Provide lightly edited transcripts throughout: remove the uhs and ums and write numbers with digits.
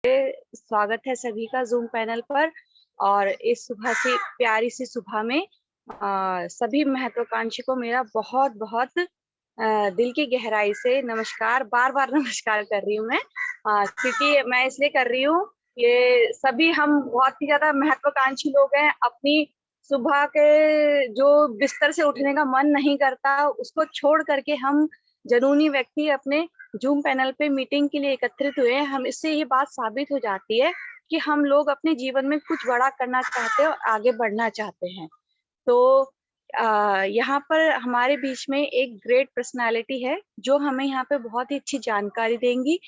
स्वागत है सभी का ज़ूम पैनल पर। और इस सुबह से प्यारी सी सुबह में सभी महत्वाकांक्षी को मेरा बहुत-बहुत दिल की गहराई से नमस्कार, बार-बार नमस्कार कर रही हूँ मैं। क्योंकि मैं इसलिए कर रही हूँ, ये सभी हम बहुत ही ज़्यादा महत्वाकांक्षी लोग हैं। अपनी सुबह के जो बिस्तर से उठने का मन नहीं करता, उसको छोड़ कर के हम जनूनी व्यक्ति अपने ज़ूम पैनल पे मीटिंग के लिए एकत्रित हुए हैं। हम इससे ये बात साबित हो जाती है कि हम लोग अपने जीवन में कुछ बड़ा करना चाहते हैं और आगे बढ़ना चाहते हैं। तो यहाँ पर हमारे बीच में एक ग्रेट पर्सनैलिटी है, जो हमें यहाँ पे बहुत ही अच्छी जानकारी देंगी।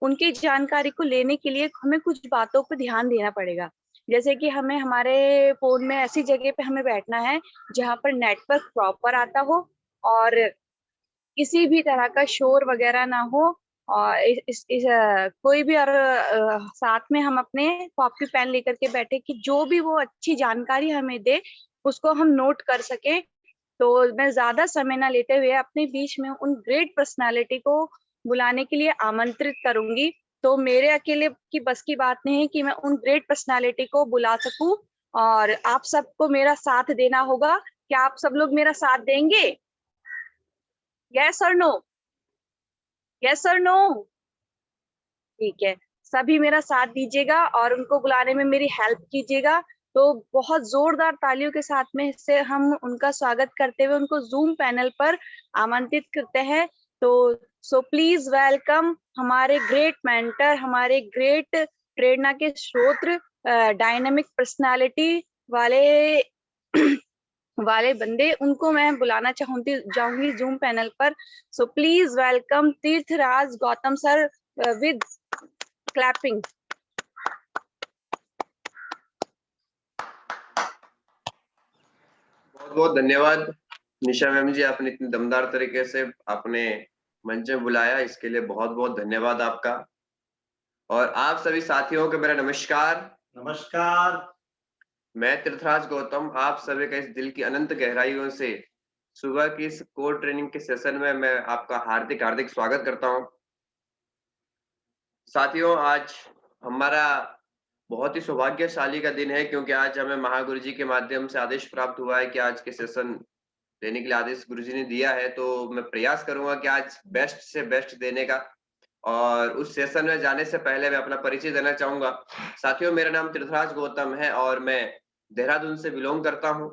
उनकी जानकारी को लेने के लिए हमें कुछ बातों पे ध्यान देना पड़ेगा। जैसे कि हमें हमारे फ़ोन में ऐसी जगह पे हमें बैठना है, जहाँ पर नेटवर्क प्रॉपर आता हो और किसी भी तरह का शोर वगैरह ना हो। और इस कोई भी साथ में हम अपने कॉपी पेन लेकर के बैठे कि जो भी वो अच्छी जानकारी हमें दे, उसको हम नोट कर सकें। तो मैं ज़्यादा समय ना लेते हुए अपने बीच में उन ग्रेट पर्सनैलिटी को बुलाने के लिए आमंत्रित करूँगी। तो मेरे अकेले की बस की बात नहीं है कि मैं उन ग्रेट पर्सनैलिटी को बुला सकूँ, और आप सबको मेरा साथ देना होगा। क्या आप सब लोग मेरा साथ देंगे? येस और नो? येस और नो? ठीक है, सभी मेरा साथ दीजिएगा और उनको बुलाने में मेरी हेल्प कीजिएगा। तो बहुत ज़ोरदार तालियों के साथ में इससे हम उनका स्वागत करते हुए उनको ज़ूम पैनल पर आमंत्रित करते हैं। तो सो प्लीज़ वेलकम हमारे ग्रेट मेंटर, हमारे ग्रेट प्रेरणा के स्रोत, डायनामिक पर्सनैलिटी वाले वाले बंदे, उनको मैं बुलाना जाऊँगी ज़ूम पैनल पर। So please welcome Tirthraj Gautam sir with clapping. बहुत बहुत धन्यवाद निशा मैम जी, आपने इतनी दमदार तरीके से आपने मंच में बुलाया, इसके लिए बहुत बहुत धन्यवाद आपका। और आप सभी साथियों को मेरा नमस्कार। नमस्कार। मैं तीर्थराज गौतम आप सभी का इस दिल की अनंत गहराइयों से सुबह की इस कोर ट्रेनिंग के सेशन में मैं आपका हार्दिक हार्दिक स्वागत करता हूं। साथियों, आज हमारा बहुत ही सौभाग्यशाली का दिन है, क्योंकि आज हमें महागुरु जी के माध्यम से आदेश प्राप्त हुआ है कि आज के सेशन देने के लिए आदेश गुरुजी ने दिया है। तो मैं प्रयास करूंगा कि आज बेस्ट से बेस्ट देने का। और उस सेशन में जाने से पहले मैं अपना परिचय देना चाहूंगा। साथियों, मेरा नाम तीर्थराज गौतम है और मैं देहरादून से बिलोंग करता हूं।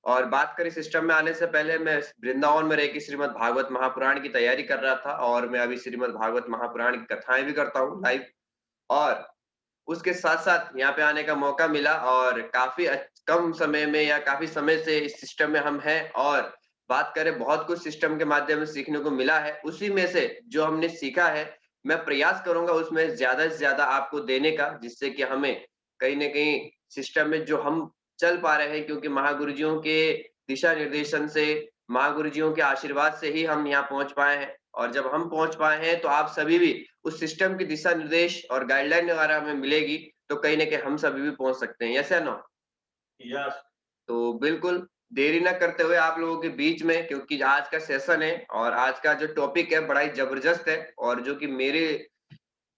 और बात करें सिस्टम में आने से पहले, मैं वृंदावन में रह के श्रीमद् भागवत महापुराण की तैयारी कर रहा था, और मैं अभी श्रीमद् भागवत महापुराण की कथाएं भी करता हूँ लाइव। और उसके साथ-साथ यहाँ पे आने का मौका मिला, और काफ़ी कम समय में या काफ़ी समय से इस सिस्टम में हम हैं, और बात करें बहुत कुछ सिस्टम के माध्यम से सीखने को मिला है। उसी में से जो हमने सीखा है, मैं प्रयास करूँगा उसमें ज़्यादा से ज़्यादा आपको देने का, जिससे कि हमें कहीं न कहीं सिस्टम में जो हम चल पा रहे हैं, क्योंकि महागुरुजियों के दिशा निर्देशन से, महागुरुजियों के आशीर्वाद से ही हम यहाँ पहुँच पाए हैं। और जब हम पहुँच पाए हैं, तो आप सभी भी उस सिस्टम की दिशा निर्देश और गाइडलाइन वगैरह हमें मिलेगी, तो कहीं न कहीं हम सभी भी पहुँच सकते हैं। यस या नो? यस। तो बिल्कुल देरी ना करते हुए आप लोगों के बीच में, क्योंकि आज का सेशन है और आज का जो टॉपिक है बड़ा ही ज़बरदस्त है, और जो कि मेरी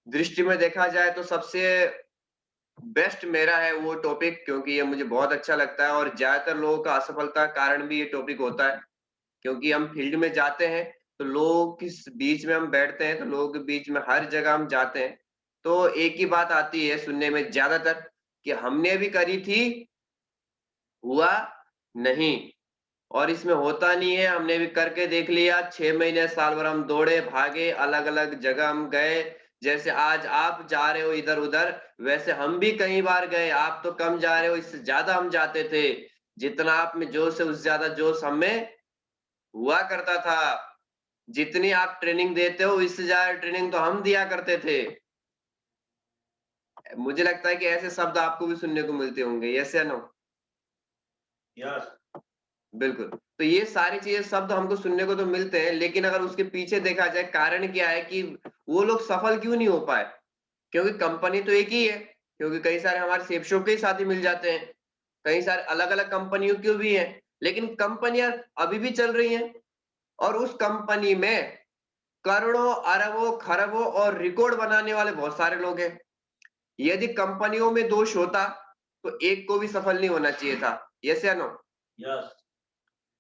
दृष्टि में देखा जाए तो सबसे बेस्ट मेरा है वो टॉपिक, क्योंकि ये मुझे बहुत अच्छा लगता है। और ज़्यादातर लोगों का असफलता का कारण भी ये टॉपिक होता है, क्योंकि हम फील्ड में जाते हैं, तो लोगों के बीच में हम बैठते हैं, तो लोगों के बीच में हर जगह हम जाते हैं, तो एक ही बात आती है सुनने में ज़्यादातर, कि हमने भी करी थी, हुआ नहीं। और इसमें होता नहीं है, हमने भी करके देख लिया, 6 महीने, साल भर हम दौड़े, भागे, अलग-अलग जगह हम गए। जैसे आज आप जा रहे हो इधर-उधर, वैसे हम भी कई बार गए। आप तो कम जा रहे हो, इससे ज़्यादा हम जाते थे। जितना आप में जोश है, उससे ज़्यादा जोश हम में हुआ करता था। जितनी आप ट्रेनिंग देते हो, इससे ज़्यादा ट्रेनिंग तो हम दिया करते थे। मुझे लगता है कि ऐसे शब्द आपको भी सुनने को मिलते होंगे, यस या नो? यस। बिल्कुल। तो ये सारी चीज़ें शब्द हमको सुनने को तो मिलते हैं, लेकिन अगर उसके पीछे देखा जाए कारण क्या है कि वो लोग सफल क्यों नहीं हो पाए? क्योंकि कंपनी तो एक ही है, क्योंकि कई सारे हमारे सेप शॉप के ही साथी मिल जाते हैं। कई सारे अलग-अलग कंपनियों के भी हैं, लेकिन कंपनियाँ अभी भी चल रही हैं, और उस कंपनी में करोड़ों, अरबों, खरबों और रिकॉर्ड बनाने वाले बहुत सारे लोग हैं। यदि कंपनियों में दोष होता तो एक को भी सफल नहीं होना चाहिए था। यस या नो? Yes.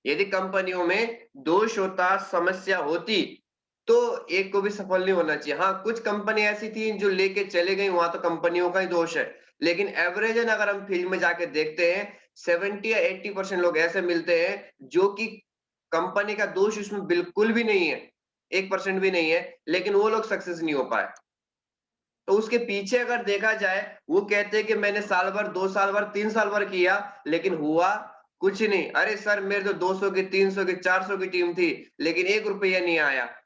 यदि कंपनियों में दोष होता, समस्या होती, तो एक को भी सफल नहीं होना चाहिए। हाँ, कुछ कंपनी ऐसी थी जो लेके चले गई, वहां तो कंपनियों का ही दोष है। लेकिन एवरेजन अगर हम फील्ड में जाके देखते हैं, 70 या 80% लोग ऐसे मिलते हैं जो कि कंपनी का दोष उसमें बिल्कुल भी नहीं है, 1% भी नहीं है, लेकिन वो लोग सक्सेस नहीं हो पाए। तो उसके पीछे अगर देखा जाए, वो कहते हैं कि मैंने साल भर, 2 साल भर, 3 साल भर किया, लेकिन हुआ कुछ नहीं। अरे सर, मेरे तो 200 की, 300 की, 400 की टीम थी, लेकिन ₹1 नहीं आया।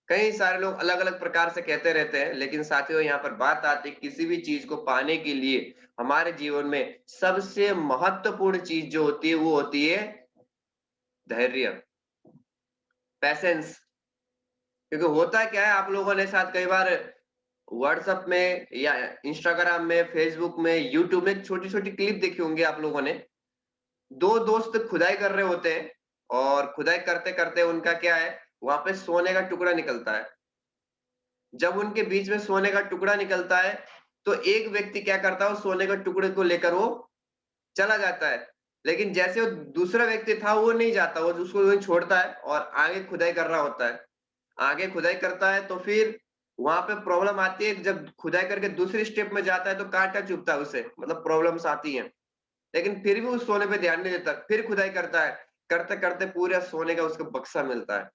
कई सारे लोग अलग-अलग प्रकार से कहते रहते हैं, लेकिन साथियों यहाँ पर बात आती है, किसी भी चीज़ को पाने के लिए हमारे जीवन में सबसे महत्वपूर्ण चीज़ जो होती है, वो होती है धैर्य, पैशेंस। क्योंकि होता क्या है, आप लोगों ने साथ कई बार व्हाट्सएप में या इंस्टाग्राम में, फेसबुक में, यूट्यूब में छोटी-छोटी क्लिप देखी होंगी आप लोगों ने। 2 दोस्त खुदाई कर रहे होते हैं और खुदाई करते-करते उनका क्या है, वहाँ पे सोने का टुकड़ा निकलता है। जब उनके बीच में सोने का टुकड़ा निकलता है, तो एक व्यक्ति क्या करता है, उस सोने के टुकड़े को लेकर वो चला जाता है। लेकिन जैसे वो दूसरा व्यक्ति था, वो नहीं जाता, वो उसको वहीं छोड़ता है और आगे खुदाई कर रहा होता है। आगे खुदाई करता है तो फिर वहाँ पे प्रॉब्लम आती है, जब खुदाई करके दूसरी स्टेप में जाता है तो काँटा चुभता है उसे, मतलब प्रॉब्लम्स आती हैं। लेकिन फिर भी उस सोने पे ध्यान नहीं देता, फिर खुदाई करता है, करते-करते पूरा सोने का उसको बक्सा मिलता है।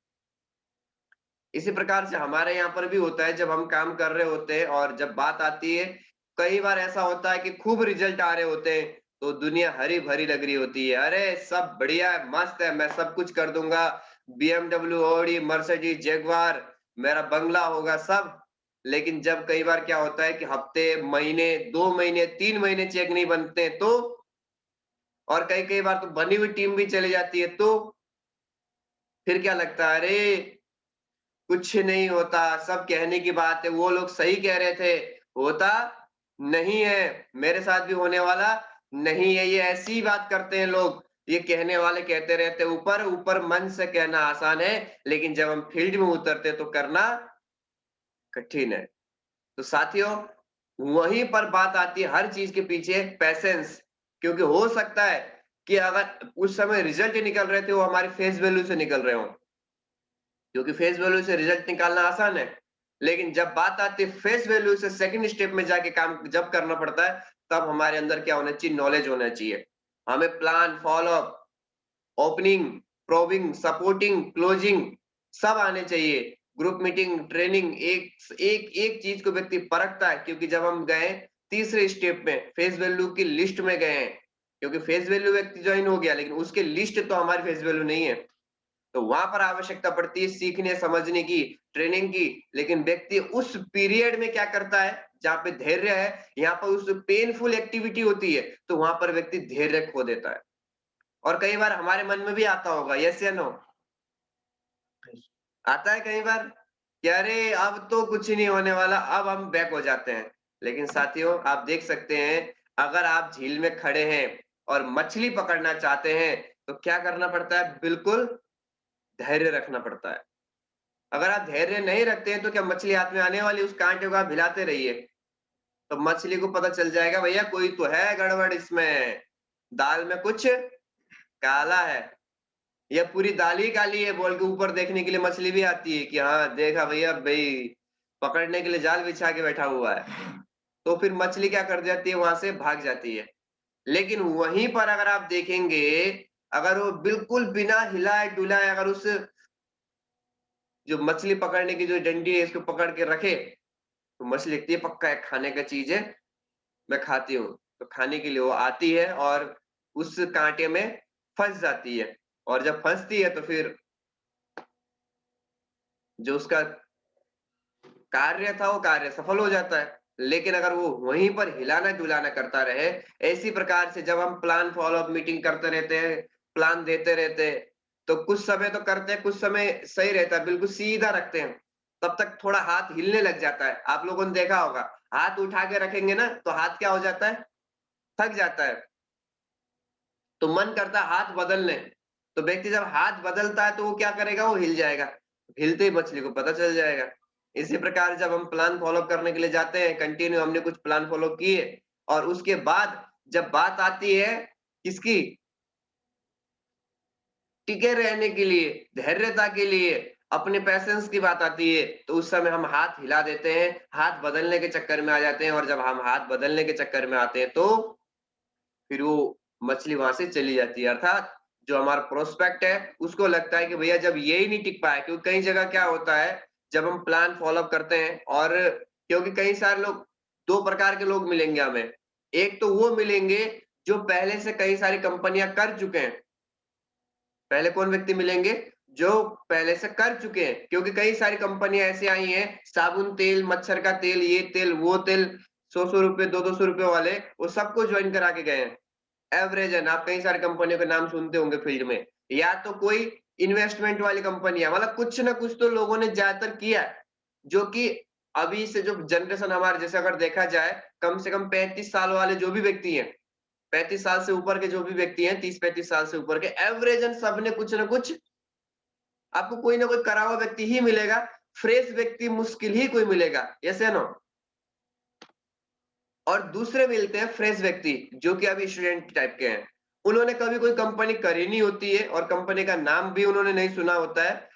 इसी प्रकार से हमारे यहाँ पर भी होता है, जब हम काम कर रहे होते हैं और जब बात आती है, कई बार ऐसा होता है कि खूब रिजल्ट आ रहे होते हैं, तो दुनिया हरी-भरी लग रही होती है। अरे! सब बढ़िया है, मस्त है, मैं सब कुछ कर दूँगा, बीएमडब्ल्यू, ऑडी, मर्सिडीज़, जगुआर, मेरा बंगला होगा सब। लेकिन जब कई बार क्या होता है कि हफ्ते, महीने, 2 महीने, 3 महीने चेक नहीं बनते तो, और कई-कई बार तो बनी हुई टीम भी चली जाती है, तो फिर क्या लगता है, अरे! कुछ नहीं होता, सब कहने की बात है, वो लोग सही कह रहे थे, होता नहीं है, मेरे साथ भी होने वाला नहीं है, ये ऐसी ही बात करते हैं लोग, ये कहने वाले कहते रहते हैं ऊपर, ऊपर मन से कहना आसान है, लेकिन जब हम फील्ड में उतरते हैं तो करना कठिन है। तो साथियों, वहीं पर बात आती है हर चीज़ के पीछे पैशेंस, क्योंकि हो सकता है कि अगर उस समय रिज़ल्ट निकल रहे थे, वो हमारे फेस वैल्यू से निकल रहे हों। क्योंकि फेस वैल्यू से रिजल्ट निकालना आसान है। लेकिन जब बात आती है फेस वैल्यू से सेकंड स्टेप में जाके काम जब करना पड़ता है, तब हमारे अंदर क्या होना चाहिए? नॉलेज होना चाहिए। हमें plan, follow up, opening, probing, supporting, closing सब आने चाहिए। ग्रुप मीटिंग, ट्रेनिंग एक एक एक चीज़ को व्यक्ति परखता है, क्योंकि जब हम गए तीसरे स्टेप में फेस वैल्यू की लिस्ट में गए हैं, क्योंकि फेस वैल्यू व्यक्ति जॉइन हो गया, लेकिन उसकी लिस्ट तो हमारी फेस वैल्यू नहीं है। तो वहां पर आवश्यकता पड़ती है सीखने समझने की, ट्रेनिंग की। लेकिन व्यक्ति उस पीरियड में क्या करता है, जहाँ पे धैर्य है, यहाँ पर उस पेनफुल एक्टिविटी होती है, तो वहां पर व्यक्ति धैर्य खो देता है। और कई बार हमारे मन में भी आता होगा, यस या नो? आता है कई बार कि अरे अब तो कुछ नहीं होने वाला, अब हम बैक हो जाते हैं। लेकिन साथियों, आप देख सकते हैं, अगर आप झील में खड़े हैं और मछली पकड़ना चाहते हैं, तो क्या करना पड़ता है? बिल्कुल धैर्य रखना पड़ता है। अगर आप धैर्य नहीं रखते हैं, तो क्या मछली हाथ में आने वाली? उस कांटे को आप हिलाते रहिए, तो मछली को पता चल जाएगा भैया कोई तो है गड़बड़ इसमें, दाल में कुछ काला है, या पूरी दाल ही काली है बोल के ऊपर देखने के लिए मछली भी आती है कि हाँ, देखा भैया भई पकड़ने के लिए जाल बिछा के बैठा हुआ है। तो फिर मछली क्या कर जाती है, वहाँ से भाग जाती है। लेकिन वहीं पर अगर आप देखेंगे, अगर वो बिल्कुल बिना हिलाए-डुलाए अगर उस जो मछली पकड़ने की जो डंडी है इसको पकड़ के रखे, तो मछली देखती है पक्का है खाने का चीज़ है, मैं खाती हूँ। तो खाने के लिए वो आती है और उस काँटे में फँस जाती है, और जब फँसती है तो फिर जो उसका कार्य था वो कार्य सफल हो जाता है। लेकिन अगर वो वहीं पर हिलाना-डुलाना करता रहे, इसी प्रकार से जब हम प्लान फ़ॉलो अप मीटिंग करते रहते हैं, प्लान देते रहते हैं, तो कुछ समय तो करते हैं, कुछ समय सही रहता है, बिल्कुल सीधा रखते हैं। तब तक थोड़ा हाथ हिलने लग जाता है। आप लोगों ने देखा होगा, हाथ उठा के रखेंगे ना, तो हाथ क्या हो जाता है? थक जाता है। तो मन करता है हाथ बदल लें। तो व्यक्ति जब हाथ बदलता है तो वो क्या करेगा? वो हिल जाएगा। हिलते ही मछली को पता चल जाएगा। इसी प्रकार जब हम प्लान फॉलो करने के लिए जाते हैं, कंटिन्यू हमने कुछ प्लान फॉलो किए और उसके बाद जब बात आती है किसकी? टिके रहने के लिए, धैर्यता के लिए, अपने पैशंस की बात आती है, तो उस समय हम हाथ हिला देते हैं, हाथ बदलने के चक्कर में आ जाते हैं और जब हम हाथ बदलने के चक्कर में आते हैं, तो फिर वो मछली वहां से चली जाती है। अर्थात जो हमारा प्रोस्पेक्ट है, उसको लगता है कि भैया जब ये ही नहीं टिक पाया, क्योंकि कई जगह क्या होता है, जब हम प्लान फॉलो करते हैं और क्योंकि कई सारे लोग 2 प्रकार के लोग मिलेंगे हमें। एक तो वो मिलेंगे जो पहले से कई सारी कंपनियाँ कर चुके हैं। पहले कौन व्यक्ति मिलेंगे? जो पहले से कर चुके हैं, क्योंकि कई सारी कंपनियाँ ऐसी आई हैं, साबुन तेल, मच्छर का तेल, ये तेल, वो तेल, ₹100-100 ₹200-200 वाले, वो सबको जॉइन करा के गए हैं। एवरेज है, आप कई सारी कंपनियों के नाम सुनते होंगे फील्ड में, या तो कोई इन्वेस्टमेंट वाली कंपनियां, मतलब कुछ ना कुछ तो लोगों ने ज्यादातर किया है, जो कि अभी से जो जनरेशन हमारे जैसे अगर देखा जाए, कम से कम 35 साल वाले जो भी व्यक्ति हैं, 35 साल से ऊपर के जो भी व्यक्ति हैं, 30-35 साल से ऊपर के एवरेजन सब ने कुछ ना कुछ, आपको कोई ना कोई करा हुआ व्यक्ति ही मिलेगा। फ्रेश व्यक्ति मुश्किल ही कोई मिलेगा, यस या नो? और दूसरे मिलते हैं फ्रेश व्यक्ति जो कि अभी स्टूडेंट टाइप के हैं। उन्होंने कभी कोई कंपनी करी नहीं होती है और कंपनी का नाम भी उन्होंने नहीं सुना होता है।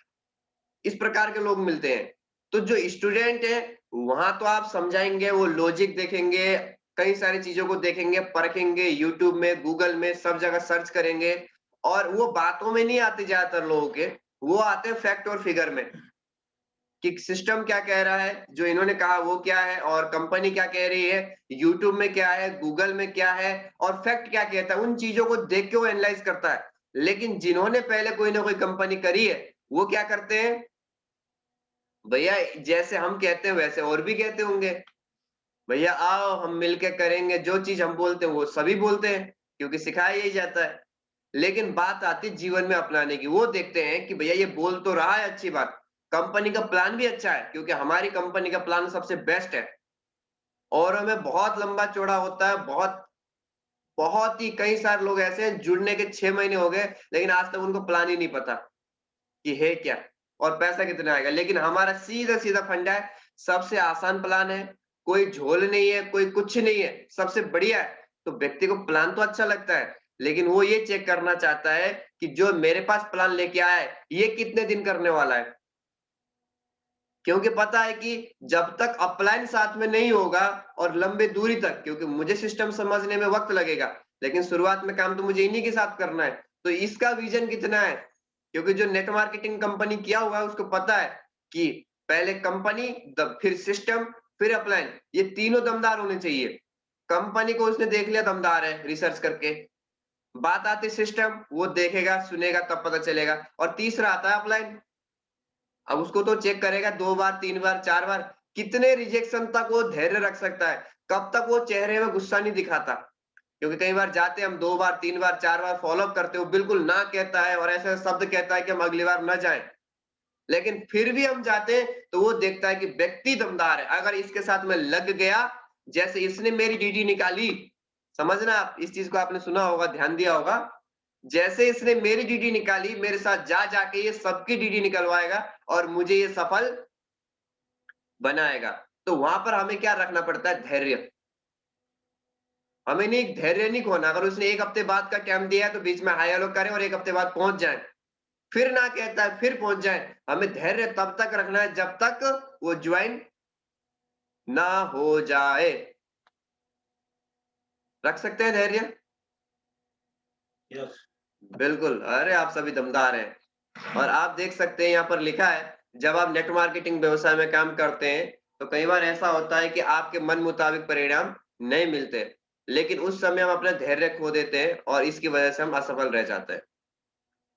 इस प्रकार के लोग मिलते हैं। तो जो स्टूडेंट है, वहां तो आप समझाएंगे, वो लॉजिक देखेंगे, कई सारी चीजों को देखेंगे, परखेंगे, यूट्यूब में, गूगल में, सब जगह सर्च करेंगे और वो बातों में नहीं आते ज्यादातर लोगों के, वो आते हैं फैक्ट और फिगर में। कि सिस्टम क्या कह रहा है, जो इन्होंने कहा वो क्या है और कंपनी क्या कह रही है, यूट्यूब में क्या है, गूगल में क्या है और फैक्ट क्या कहता है, उन चीजों को देख के वो एनालाइज करता है। लेकिन जिन्होंने पहले कोई ना कोई कंपनी करी है, वो क्या करते हैं, भैया जैसे हम कहते हैं वैसे और भी कहते होंगे, भैया आओ हम मिलके करेंगे, जो चीज हम बोलते हैं वो सभी बोलते हैं, क्योंकि सिखाया यही जाता है। लेकिन बात आती है जीवन में अपनाने की, वो देखते हैं कि भैया ये बोल तो रहा है अच्छी बात, कंपनी का प्लान भी अच्छा है, क्योंकि हमारी कंपनी का प्लान सबसे बेस्ट है और हमें बहुत लंबा चौड़ा होता है, बहुत बहुत ही कई सारे लोग ऐसे हैं जुड़ने के 6 महीने हो गए, लेकिन आज तक उनको प्लान ही नहीं पता कि है क्या और पैसा कितना आएगा। लेकिन हमारा सीधा-सीधा फंडा है, सबसे आसान प्लान है, कोई झोल नहीं है, कोई कुछ नहीं है, सबसे बढ़िया है। तो व्यक्ति को प्लान तो अच्छा लगता है, लेकिन वो ये चेक करना चाहता है कि जो मेरे पास प्लान लेके आया है, ये कितने दिन करने वाला है। क्योंकि पता है कि जब तक अपलाइन साथ में नहीं होगा और लंबे दूरी तक, क्योंकि मुझे सिस्टम समझने में वक़्त लगेगा, लेकिन शुरुआत में काम तो मुझे इन्हीं के साथ करना है। तो इसका विज़न कितना है? क्योंकि जो नेट मार्केटिंग कंपनी किया हुआ है उसको पता है कि पहले कंपनी फिर सिस्टम फिर अपलाइन, ये तीनों दमदार होने चाहिए। कंपनी को उसने देख लिया दमदार है रिसर्च करके, बात आती सिस्टम, वो देखेगा, सुनेगा तब पता चलेगा और तीसरा आता है अपलाइन। अब उसको तो चेक करेगा 2 बार, 3 बार, 4 बार, कितने रिजेक्शन तक वो धैर्य रख सकता है, कब तक वो चेहरे में गुस्सा नहीं दिखाता। क्योंकि कई बार जाते हैं हम 2 बार, 3 बार, 4 बार फ़ॉलो अप करते हो, बिल्कुल ना कहता है और ऐसे शब्द कहता है कि हम अगली बार ना जाएँ। लेकिन फिर भी हम जाते हैं, तो वो देखता है कि व्यक्ति दमदार है, अगर इसके साथ मैं लग गया, जैसे इसने मेरी डीडी निकाली, समझना आप इस चीज़ को आपने सुना होगा, ध्यान दिया होगा। जैसे इसने मेरी डीडी निकाली, मेरे साथ जा जाके ये सबकी डीडी निकलवाएगा और मुझे ये सफल बनाएगा। तो वहाँ पर हमें क्या रखना पड़ता है? धैर्य। हमें नहीं धैर्य नहीं खोना, अगर उसने 1 हफ्ते बाद का टाइम दिया है तो बीच में हाय हेलो करें और 1 हफ्ते बाद पहुँच जाएँ। फिर ना कहता है, फिर पहुँच जाएँ। हमें धैर्य तब तक रखना है जब तक वो ज्वाइन ना हो जाए। रख सकते हैं धैर्य? यस। बिल्कुल, अरे आप सभी दमदार हैं। और आप देख सकते हैं यहाँ पर लिखा है, जब आप नेट मार्केटिंग व्यवसाय में काम करते हैं, तो कई बार ऐसा होता है कि आपके मन मुताबिक परिणाम नहीं मिलते, लेकिन उस समय हम अपना धैर्य खो देते हैं और इसकी वजह से हम असफल रह जाते हैं।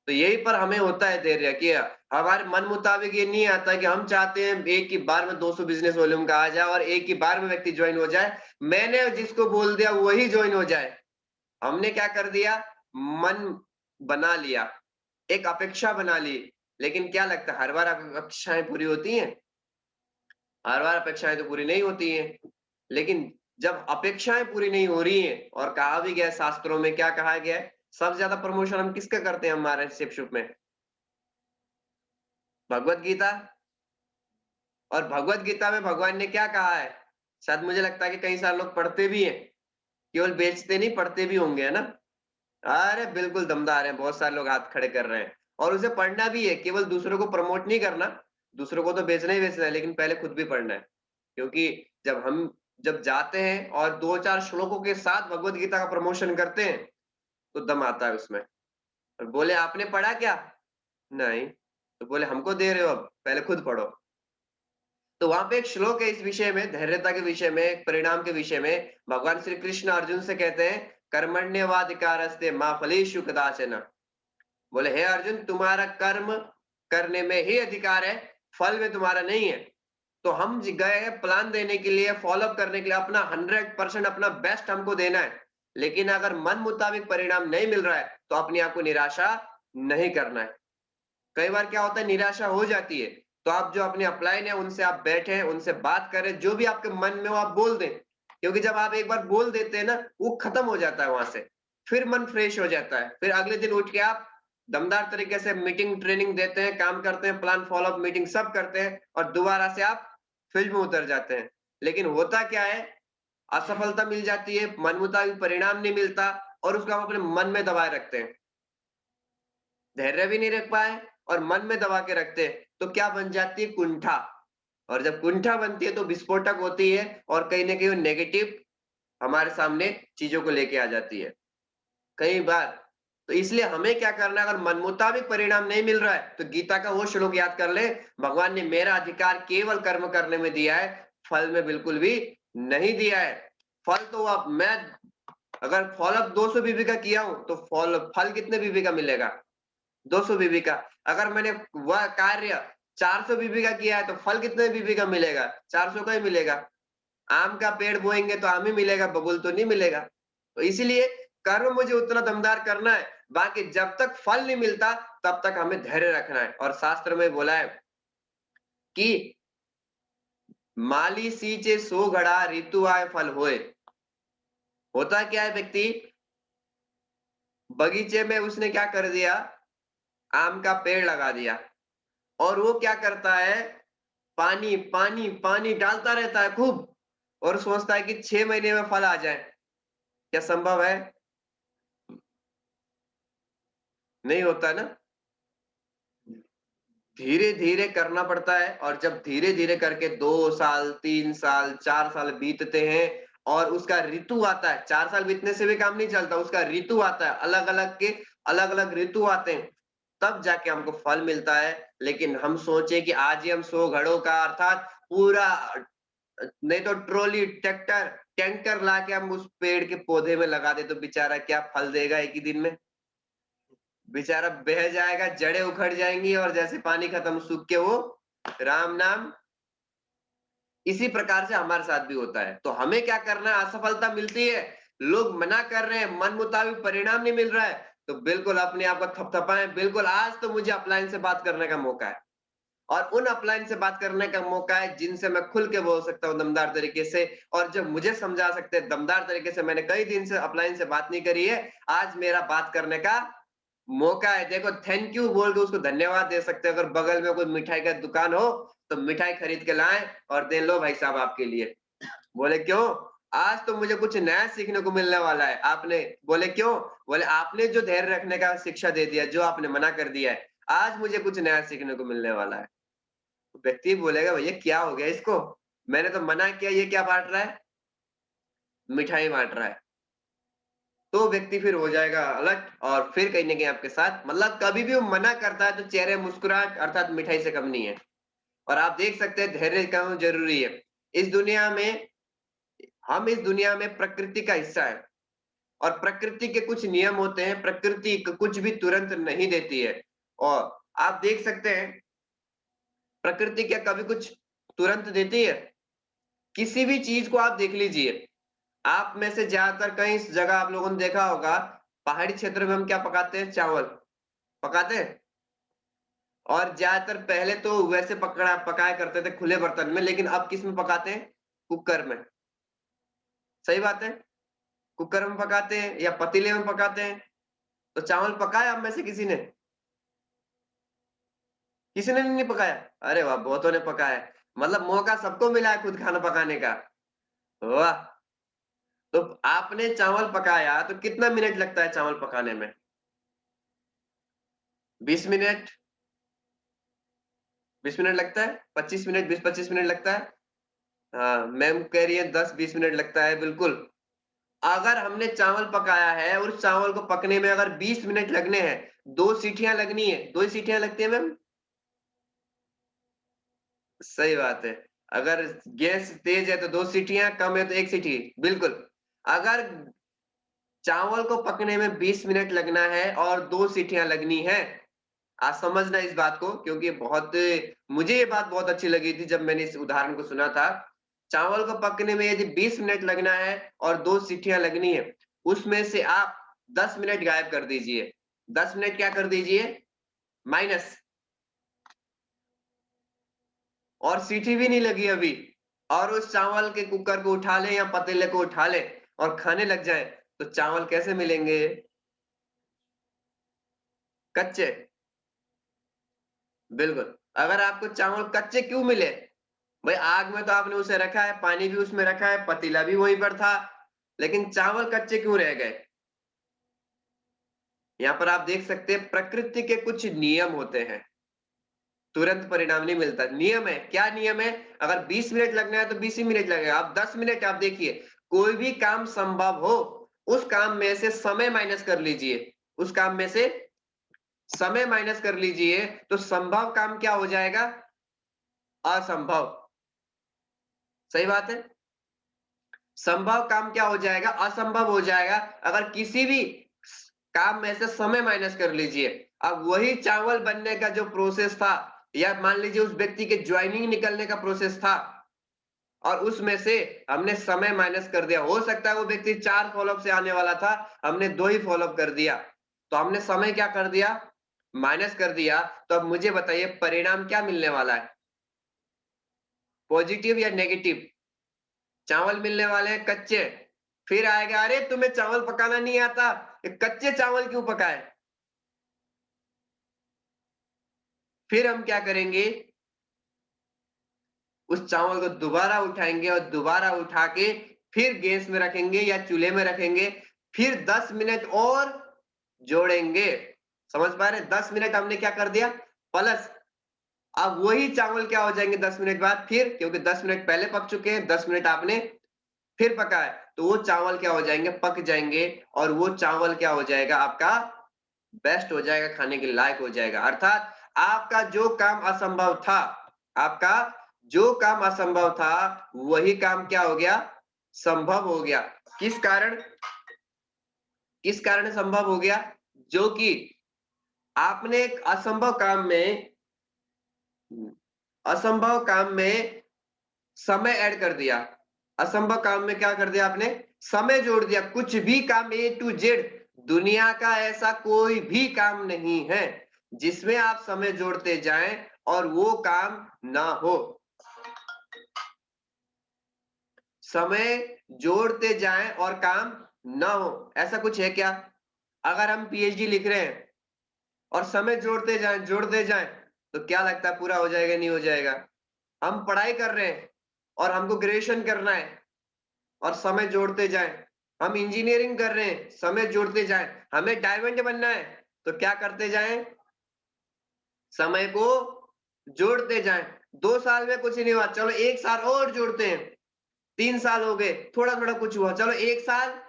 तो यही पर हमें होता है धैर्य कि हमारे मन मुताबिक ये नहीं आता कि हम चाहते हैं एक ही बार में 200 बिज़नेस वॉल्यूम का आ जाए और एक ही बार में व्यक्ति जॉइन हो जाए। मैंने जिसको बोल दिया वही जॉइन हो जाए। हमने क्या कर दिया? मन बना लिया, एक अपेक्षा बना ली, लेकिन क्या लगता है हर बार अपेक्षाएँ पूरी होती हैं? हर बार अपेक्षाएँ तो पूरी नहीं होती हैं। लेकिन जब अपेक्षाएँ पूरी नहीं हो रही हैं और कहा भी गया है शास्त्रों में क्या कहा गया है? सबसे ज़्यादा प्रमोशन हम किसका करते हैं हमारे शिप में? भगवत गीता, और भगवत गीता में भगवान ने क्या कहा है? शायद मुझे लगता है कि कई सारे लोग पढ़ते भी हैं, केवल बेचते नहीं पढ़ते भी होंगे, है ना? अरे बिल्कुल दमदार है, बहुत सारे लोग हाथ खड़े कर रहे हैं और उसे पढ़ना भी है, केवल दूसरों को प्रमोट नहीं करना, दूसरों को तो बेचना ही बेचना है, लेकिन पहले खुद भी पढ़ना है। क्योंकि जब जाते हैं और 2-4 श्लोकों के साथ भगवत गीता का प्रमोशन करते हैं, तो दम आता है उसमें। और बोले आपने पढ़ा क्या? नहीं। तो बोले हमको दे रहे हो अब, पहले खुद पढ़ो। तो वहाँ पे एक श्लोक है इस विषय में, धैर्यता के विषय में, एक परिणाम के विषय में। भगवान श्री कृष्ण अर्जुन से कहते हैं, कर्मण्येवाधिकारस्ते मा फलेषु कदाचन। बोले हे अर्जुन, तुम्हारा कर्म करने में ही अधिकार है, फल में तुम्हारा नहीं है। तो हम गए हैं प्लान देने के लिए, फॉलो अप करने के लिए, अपना 100% अपना बेस्ट हमको देना है। लेकिन अगर मन मुताबिक परिणाम नहीं मिल रहा है, तो अपने आप को निराशा नहीं करना है। कई बार क्या होता है, निराशा हो जाती है, तो आप जो अपने अपलाइन है उनसे आप बैठे, उनसे बात करें, जो भी आपके मन में हो आप बोल दें। क्योंकि जब आप एक बार बोल देते हैं ना, वो खत्म हो जाता है वहां से, फिर मन फ्रेश हो जाता है, फिर अगले दिन उठ के आप दमदार तरीके से मीटिंग ट्रेनिंग देते हैं, काम करते हैं, प्लान फॉलो अप मीटिंग सब करते हैं और दोबारा से आप फील्ड में उतर जाते हैं। लेकिन होता क्या है, असफलता मिल जाती है, मन मुताबिक परिणाम नहीं मिलता और उसको हम अपने मन में दबाए रखते हैं, धैर्य भी नहीं रख पाए और मन में दबा के रखते हैं, तो क्या बन जाती है, कुंठा। और जब कुंठा बनती है तो विस्फोटक होती है और कहीं न कहीं वो नेगेटिव हमारे सामने चीज़ों को लेके आ जाती है। कई बार तो इसलिए हमें क्या करना है, अगर मन मुताबिक परिणाम नहीं मिल रहा है, तो गीता का वो श्लोक याद कर ले, भगवान ने मेरा अधिकार केवल कर्म करने में दिया है, फल में बिल्कुल भी नहीं दिया है। फल तो अब मैं अगर फॉलो अप 200 बीबी का किया हूँ, तो फल कितने बीबी का मिलेगा? 200 बीबी का। अगर मैंने वह कार्य 400 बीबी का किया है, तो फल कितने बीबी का मिलेगा? 400 का ही मिलेगा। आम का पेड़ बोएंगे तो आम ही मिलेगा, बबूल तो नहीं मिलेगा। तो इसीलिए कर्म मुझे उतना दमदार करना है, बाकी जब तक फल नहीं मिलता तब तक हमें धैर्य रखना है। और शास्त्र में बोला है कि माली सींचे सो घड़ा, ऋतु आए फल होए। होता क्या है, व्यक्ति बगीचे में उसने क्या कर दिया, आम का पेड़ लगा दिया और वो क्या करता है, पानी पानी पानी डालता रहता है खूब और सोचता है कि 6 महीने में फल आ जाए। क्या संभव है? नहीं होता ना। धीरे धीरे करना पड़ता है और जब धीरे धीरे करके 2 साल 3 साल 4 साल बीतते हैं और उसका ऋतु आता है, 4 साल बीतने से भी काम नहीं चलता, उसका ऋतु आता है, अलग अलग के अलग अलग ऋतु आते हैं, तब जाके हमको फल मिलता है। लेकिन हम सोचे कि आज ही हम 100 घड़ों का अर्थात पूरा नहीं तो ट्रॉली ट्रैक्टर टैंकर लाके हम उस पेड़ के पौधे में लगा दे, तो बेचारा क्या फल देगा एक ही दिन में? बेचारा बह जाएगा, जड़ें उखड़ जाएंगी और जैसे पानी खत्म सूख के वो राम नाम। इसी प्रकार से हमारे साथ भी होता है। तो हमें क्या करना है, असफलता मिलती है, लोग मना कर रहे हैं, मन मुताबिक परिणाम नहीं मिल रहा है, तो बिल्कुल अपने आप को थपथपाएं, बिल्कुल आज तो मुझे अपलाइन से बात करने का मौका है और उन अपलाइन से बात करने का मौका है जिनसे मैं खुल के बोल सकता हूँ दमदार तरीके से और जो मुझे समझा सकते हैं दमदार तरीके से। मैंने कई दिन से अपलाइन से बात नहीं करी है, आज मेरा बात करने का मौका है। देखो थैंक यू बोल के उसको धन्यवाद दे सकते हैं। अगर बगल में कोई मिठाई का दुकान हो तो मिठाई खरीद के लाएं और दे लो भाई साहब आपके लिए। बोले क्यों? आज तो मुझे कुछ नया सीखने को मिलने वाला है। आपने बोले क्यों? बोले आपने जो धैर्य रखने का शिक्षा दे दिया, जो आपने मना कर दिया है, आज मुझे कुछ नया सीखने को मिलने वाला है। व्यक्ति बोलेगा भैया क्या हो गया इसको? मैंने तो मना किया, ये क्या बांट रहा है? मिठाई बांट रहा है। तो व्यक्ति फिर हो जाएगा अलग और फिर कहीं न कहीं आपके साथ मतलब कभी भी वो मना करता है तो चेहरे मुस्कुराहट अर्थात मिठाई से कम नहीं है। और आप देख सकते हैं धैर्य क्यों ज़रूरी है। इस दुनिया में हम इस दुनिया में प्रकृति का हिस्सा है और प्रकृति के कुछ नियम होते हैं, प्रकृति क कुछ भी तुरंत नहीं देती है। और आप देख सकते हैं प्रकृति क्या कभी कुछ तुरंत देती है? किसी भी चीज़ को आप देख लीजिए। आप में से ज़्यादातर कई जगह आप लोगों ने देखा होगा, पहाड़ी क्षेत्र में हम क्या पकाते हैं? चावल, पकाते हैं? और ज़्यादातर पहले तो वैसे पकाया करते थे खुले बर्तन में, लेकिन अब किसमें पकाते हैं? कुकर में। सही बात है? कुकर में पकाते हैं या पतीले में पकाते हैं। तो चावल पकाया आप में से किसी ने? किसी ने नहीं पकाया? अरे वाह! बहुतों ने पकाया है। मतलब मौका सबको मिला है खुद खाना पकाने का। वाह! तो आपने चावल पकाया तो कितना मिनट लगता है चावल पकाने में? 20 मिनट? 20 मिनट लगता है? 25 मिनट, 20-25 मिनट लगता है? हाँ, मैम कह रही है 10-20 मिनट लगता है, बिल्कुल। अगर हमने चावल पकाया है और उस चावल को पकने में अगर 20 मिनट लगने हैं, 2 सीटियाँ लगनी है, 2 ही सीटियाँ लगती हैं मैम? सही बात है। अगर गैस तेज है तो 2 सीटियाँ, कम है तो 1 सीटी, बिल्कुल। अगर चावल को पकने में 20 मिनट लगना है और 2 सीटियाँ लगनी हैं, आप समझना इस बात को क्योंकि मुझे ये बात बहुत अच्छी लगी थी जब मैंने इस उदाहरण को सुना था। चावल को पकने में यदि 20 मिनट लगना है और 2 सीटियाँ लगनी है, उसमें से आप 10 मिनट गायब कर दीजिए। 10 मिनट क्या कर दीजिए? माइनस। और सीटी भी नहीं लगी अभी और उस चावल के कुकर को उठा लें या पतीले को उठा लें और खाने लग जाएँ, तो चावल कैसे मिलेंगे? कच्चे। बिल्कुल। अगर आपको चावल कच्चे क्यों मिले? भाई आग में तो आपने उसे रखा है, पानी भी उसमें रखा है, पतीला भी वहीं पर था, लेकिन चावल कच्चे क्यों रह गए? यहाँ पर आप देख सकते हैं प्रकृति के कुछ नियम होते हैं, तुरंत परिणाम नहीं मिलता। नियम है, क्या नियम है? अगर 20 मिनट लगना है तो 20 ही मिनट लगेगा। आप 10 मिनट आप देखिए, कोई भी काम संभव हो, उस काम में से समय माइनस कर लीजिए। उस काम में से समय माइनस कर लीजिए, तो संभव काम क्या हो जाएगा? असंभव। सही बात है? संभव काम क्या हो जाएगा? असंभव हो जाएगा। अगर किसी भी काम में से समय माइनस कर लीजिए। अब वही चावल बनने का जो प्रोसेस था या मान लीजिए उस व्यक्ति के जॉइनिंग निकलने का प्रोसेस था और उसमें से हमने समय माइनस कर दिया। हो सकता है वो व्यक्ति 4 फॉलोअप से आने वाला था, हमने 2 ही फॉलोअप कर दिया। तो हमने समय क्या कर दिया? माइनस कर दिया। तो अब मुझे बताइए परिणाम क्या मिलने वाला है? पॉजिटिव या नेगेटिव? चावल मिलने वाले हैं कच्चे। फिर आएगा अरे तुम्हें चावल पकाना नहीं आता, ये कच्चे चावल क्यों पकाए? फिर हम क्या करेंगे? उस चावल को दोबारा उठाएँगे और दोबारा उठा के फिर गैस में रखेंगे या चूल्हे में रखेंगे, फिर 10 मिनट और जोड़ेंगे। समझ पा रहे हैं? 10 मिनट हमने क्या कर दिया? प्लस अब वही चावल क्या हो जाएँगे 10 मिनट बाद फिर क्योंकि 10 मिनट पहले पक चुके हैं, 10 मिनट आपने फिर पकाया, तो वो चावल क्या हो जाएँगे? पक जाएँगे और वो चावल क्या हो जाएगा आपका? बेस्ट हो जाएगा, खाने के लायक हो जाएगा। अर्थात आपका जो काम असंभव था, आपका जो काम असंभव था, वही काम क्या हो गया? संभव हो गया। किस कारण? किस कारण संभव हो गया? जो कि आपने एक असंभव काम में समय ऐड कर दिया। असंभव काम में क्या कर दिया आपने? समय जोड़ दिया। कुछ भी काम ए टू जेड दुनिया का ऐसा कोई भी काम नहीं है, जिसमें आप समय जोड़ते जाएँ और वो काम ना हो। समय जोड़ते जाएँ और काम ना हो, ऐसा कुछ है क्या? अगर हम पीएचडी लिख रहे हैं और समय जोड़ते जाएँ, तो क्या लगता है पूरा हो जाएगा, नहीं हो जाएगा? हम पढ़ाई कर रहे हैं और हमको ग्रेजुएशन करना है और समय जोड़ते जाएँ। हम इंजीनियरिंग कर रहे हैं, समय जोड़ते जाएँ। हमें डायमंड बनना है, तो क्या करते जाएँ? समय को जोड़ते जाएँ। 2 साल में कुछ नहीं हुआ, चलो 1 साल और जोड़ते हैं। 3 साल हो गए, थोड़ा-थोड़ा कुछ हुआ, चलो 1 साल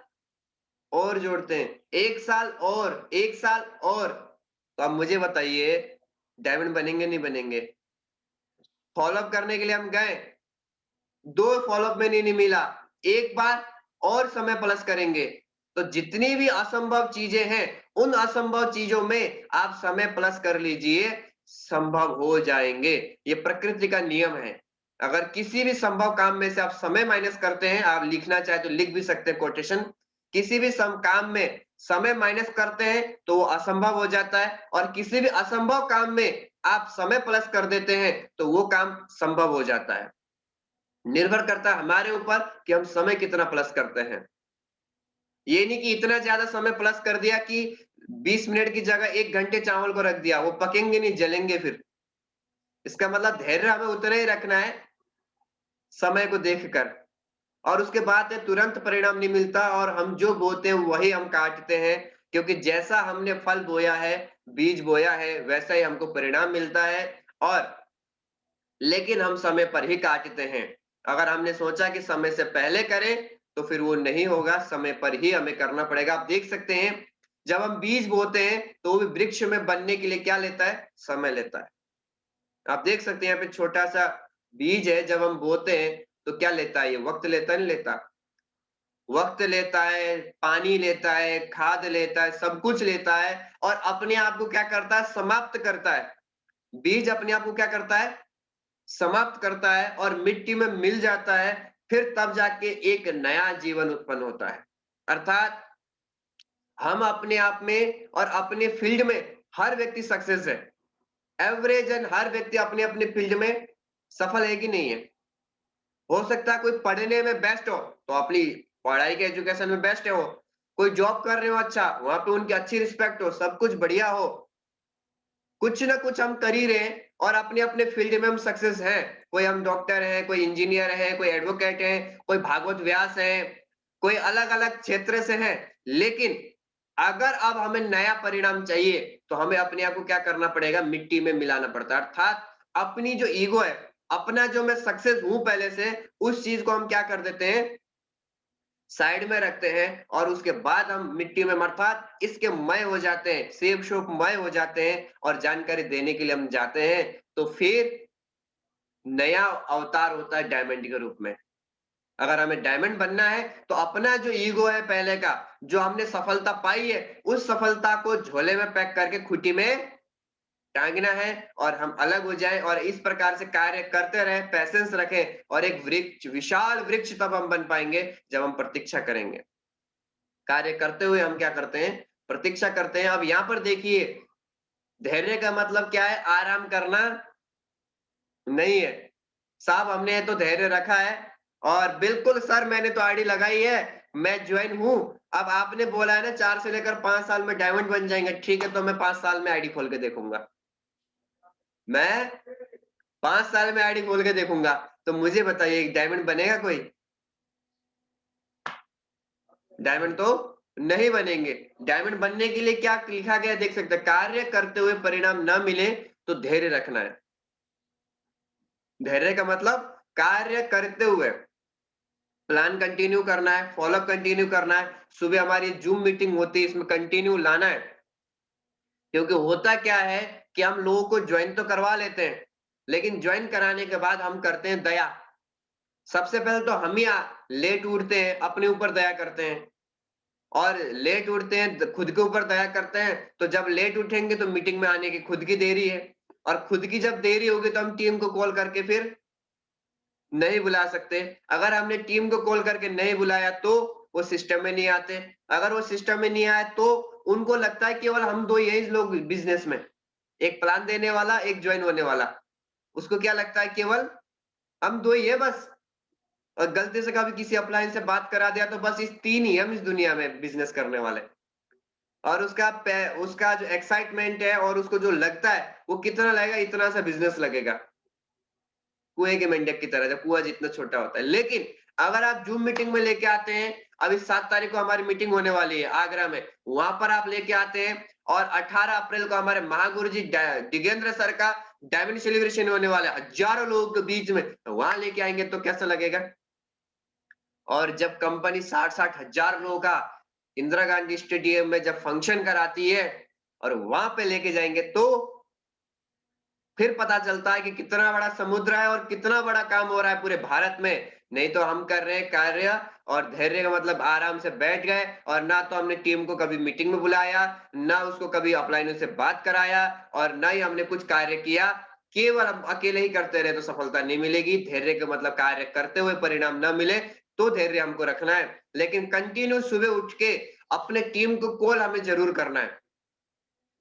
और जोड़ते हैं। 1 साल और, 1 साल और। तो अब मुझे बताइए डायमंड बनेंगे, नहीं बनेंगे? फ़ॉलो-अप करने के लिए हम गए, 2 फ़ॉलो-अप में नहीं मिला, एक बार और समय प्लस करेंगे। तो जितनी भी असंभव चीज़ें हैं, उन असंभव चीज़ों में आप समय प्लस कर लीजिए, संभव हो जाएँगे। ये प्रकृति का नियम है। अगर किसी भी संभव काम में से आप समय माइनस करते हैं, आप लिखना चाहें तो लिख भी सकते हैं कोटेशन। किसी भी काम में समय माइनस करते हैं, तो वो असंभव हो जाता है और किसी भी असंभव काम में आप समय प्लस कर देते हैं, तो वो काम संभव हो जाता है। निर्भर करता है हमारे ऊपर कि हम समय कितना प्लस करते हैं। ये नहीं कि इतना ज़्यादा समय प्लस कर दिया कि 20 मिनट की जगह 1 घंटे चावल को रख दिया, वो पकेंगे नहीं, जलेंगे फिर। इसका मतलब धैर्य हमें उतना ही रखना है समय को देखकर, और उसके बाद तुरंत परिणाम नहीं मिलता और हम जो बोते हैं वही हम काटते हैं, क्योंकि जैसा हमने फल बोया है, बीज बोया है, वैसा ही हमको परिणाम मिलता है। और लेकिन हम समय पर ही काटते हैं। अगर हमने सोचा कि समय से पहले करें, तो फिर वो नहीं होगा, समय पर ही हमें करना पड़ेगा। आप देख सकते हैं, जब हम बीज बोते हैं, तो वो वृक्ष में बनने के लिए क्या लेता है? समय लेता है। आप देख सकते हैं यहाँ पे छोटा-सा बीज है, जब हम बोते हैं, तो क्या लेता है ये? वक़्त लेता है, नहीं लेता? वक़्त लेता है, पानी लेता है, खाद लेता है, सब कुछ लेता है और अपने आप को क्या करता है? समाप्त करता है। बीज अपने आप को क्या करता है? समाप्त करता है और मिट्टी में मिल जाता है, फिर तब जाके एक नया जीवन उत्पन्न होता है। अर्थात हम अपने आप में और अपने फील्ड में हर व्यक्ति सक्सेस है। एवरेज एंड हर व्यक्ति अपने-अपने फील्ड में सफल है कि नहीं है? हो सकता है कोई पढ़ने में बेस्ट हो, तो अपनी पढ़ाई के एजुकेशन में बेस्ट है वो। कोई जॉब कर रहे हो अच्छा, वहाँ पे उनकी अच्छी रिस्पेक्ट हो, सब कुछ बढ़िया हो। कुछ ना कुछ हम कर ही रहे हैं और अपने-अपने फील्ड में हम सक्सेस हैं। कोई हम डॉक्टर हैं, कोई इंजीनियर है, कोई एडवोकेट है, कोई भागवत व्यास है, कोई अलग-अलग क्षेत्र से है। लेकिन अगर अब हमें नया परिणाम चाहिए, तो हमें अपने आप को क्या करना पड़ेगा? मिट्टी में मिलाना पड़ता है। अर्थात अपनी जो ईगो है, अपना जो मैं सक्सेस हूँ पहले से, उस चीज़ को हम क्या कर देते हैं? साइड में रखते हैं और उसके बाद हम मिट्टी में अर्थात इसके मय हो जाते हैं, सेव शोप मय हो जाते हैं और जानकारी देने के लिए हम जाते हैं, तो फिर नया अवतार होता है डायमंड के रूप में। अगर हमें डायमंड बनना है, तो अपना जो ईगो है पहले का, जो हमने सफलता पाई है, उस सफलता को झोले में पैक करके खूंटी में टाँगना है और हम अलग हो जाएँ और इस प्रकार से कार्य करते रहें, पैशेंस रखें और एक वृक्ष, विशाल वृक्ष तब हम बन पाएँगे, जब हम प्रतीक्षा करेंगे। कार्य करते हुए हम क्या करते हैं? प्रतीक्षा करते हैं। अब यहाँ पर देखिए, धैर्य का मतलब क्या है? आराम करना नहीं है। साहब हमने तो धैर्य रखा है और बिल्कुल सर मैंने तो आईडी लगाई है, मैं जॉइन हूँ। अब आपने बोला है ना 4 से लेकर 5 साल में डायमंड बन जाएँगे, ठीक है तो मैं 5 साल में आईडी खोल के देखूँगा। मैं 5 साल में आईडी खोल के देखूँगा, तो मुझे बताइए डायमंड बनेगा कोई? डायमंड तो नहीं बनेंगे। डायमंड बनने के लिए क्या लिखा गया है देख सकते हैं, कार्य करते हुए परिणाम न मिले तो धैर्य रखना है। धैर्य का मतलब कार्य करते हुए प्लान कंटिन्यू करना है, फॉलोअप कंटिन्यू करना है। सुबह हमारी जूम मीटिंग होती है, इसमें कंटिन्यू लाना है। क्योंकि होता क्या है कि हम लोगों को ज्वाइन तो करवा लेते हैं, लेकिन ज्वाइन कराने के बाद हम करते हैं दया। सबसे पहले तो हम ही लेट उठते हैं, अपने ऊपर दया करते हैं। और लेट उठते हैं तो खुद के ऊपर दया करते हैं, तो जब लेट उठेंगे तो मीटिंग में आने की खुद की देरी है और खुद की जब देरी होगी तो हम टीम को कॉल करके फिर नहीं बुला सकते। अगर हमने टीम को कॉल करके नहीं बुलाया तो वो सिस्टम में नहीं आते। अगर वो सिस्टम में नहीं आए तो उनको लगता है केवल हम 2 यही लोग बिज़नेस में, एक प्लान देने वाला, एक जॉइन होने वाला। उसको क्या लगता है केवल हम 2 ही है बस। और गलती से कभी किसी अपलाइन से बात करा दिया तो बस इस 3 ही हम इस दुनिया में बिज़नेस करने वाले। और उसका जो एक्साइटमेंट है और उसको जो लगता है, वो कितना लगेगा? इतना सा बिज़नेस लगेगा। कुएँ के मेंढक की तरह, जब कुआँ जितना छोटा होता है। लेकिन अगर आप ज़ूम मीटिंग में लेके आते हैं, अभी 7 तारीख को हमारी मीटिंग होने वाली है आगरा में, वहाँ पर आप लेके आते हैं और 18 अप्रैल को हमारे महागुरु जी डिगेंद्र सर का डायमंड सेलिब्रेशन होने वाला है, हज़ारों लोगों के बीच में, वहाँ लेके आएँगे तो कैसा लगेगा? और जब कंपनी 60-60 हज़ार लोगों का इंदिरा गांधी स्टेडियम में जब फंक्शन कराती है और वहाँ पे लेके जाएँगे तो फिर पता चलता है कि कितना बड़ा समुद्र है और कितना बड़ा काम हो रहा है पूरे भारत में। नहीं तो हम कर रहे हैं कार्य और धैर्य का मतलब आराम से बैठ गए और ना तो हमने टीम को कभी मीटिंग में बुलाया, ना उसको कभी अपलाइनों से बात कराया और ना ही हमने कुछ कार्य किया। केवल हम अकेले ही करते रहे तो सफलता नहीं मिलेगी। धैर्य का मतलब कार्य करते हुए परिणाम ना मिले तो धैर्य हमको रखना है। लेकिन कंटिन्यू सुबह उठ के अपने टीम को कॉल हमें ज़रूर करना है।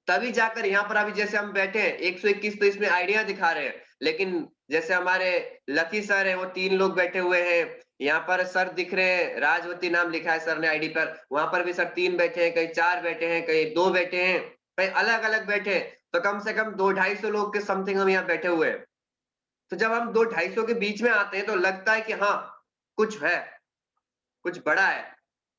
तभी जाकर यहाँ पर अभी जैसे हम बैठे हैं 121 तो इसमें आइडिया दिखा रहे हैं। लेकिन जैसे हमारे लकी सर हैं वो 3 लोग बैठे हुए हैं। यहाँ पर सर दिख रहे हैं, राजवती नाम लिखा है सर ने आईडी पर। वहाँ पर भी सर 3 बैठे हैं, कहीं 4 बैठे हैं, कहीं 2 बैठे हैं, कहीं अलग-अलग बैठे हैं। तो कम से कम 2 250 लोग के समथिंग हम यहाँ बैठे हुए हैं। तो जब हम 200-250 के बीच में आते हैं तो लगता है कि हाँ, कुछ है, कुछ बड़ा है।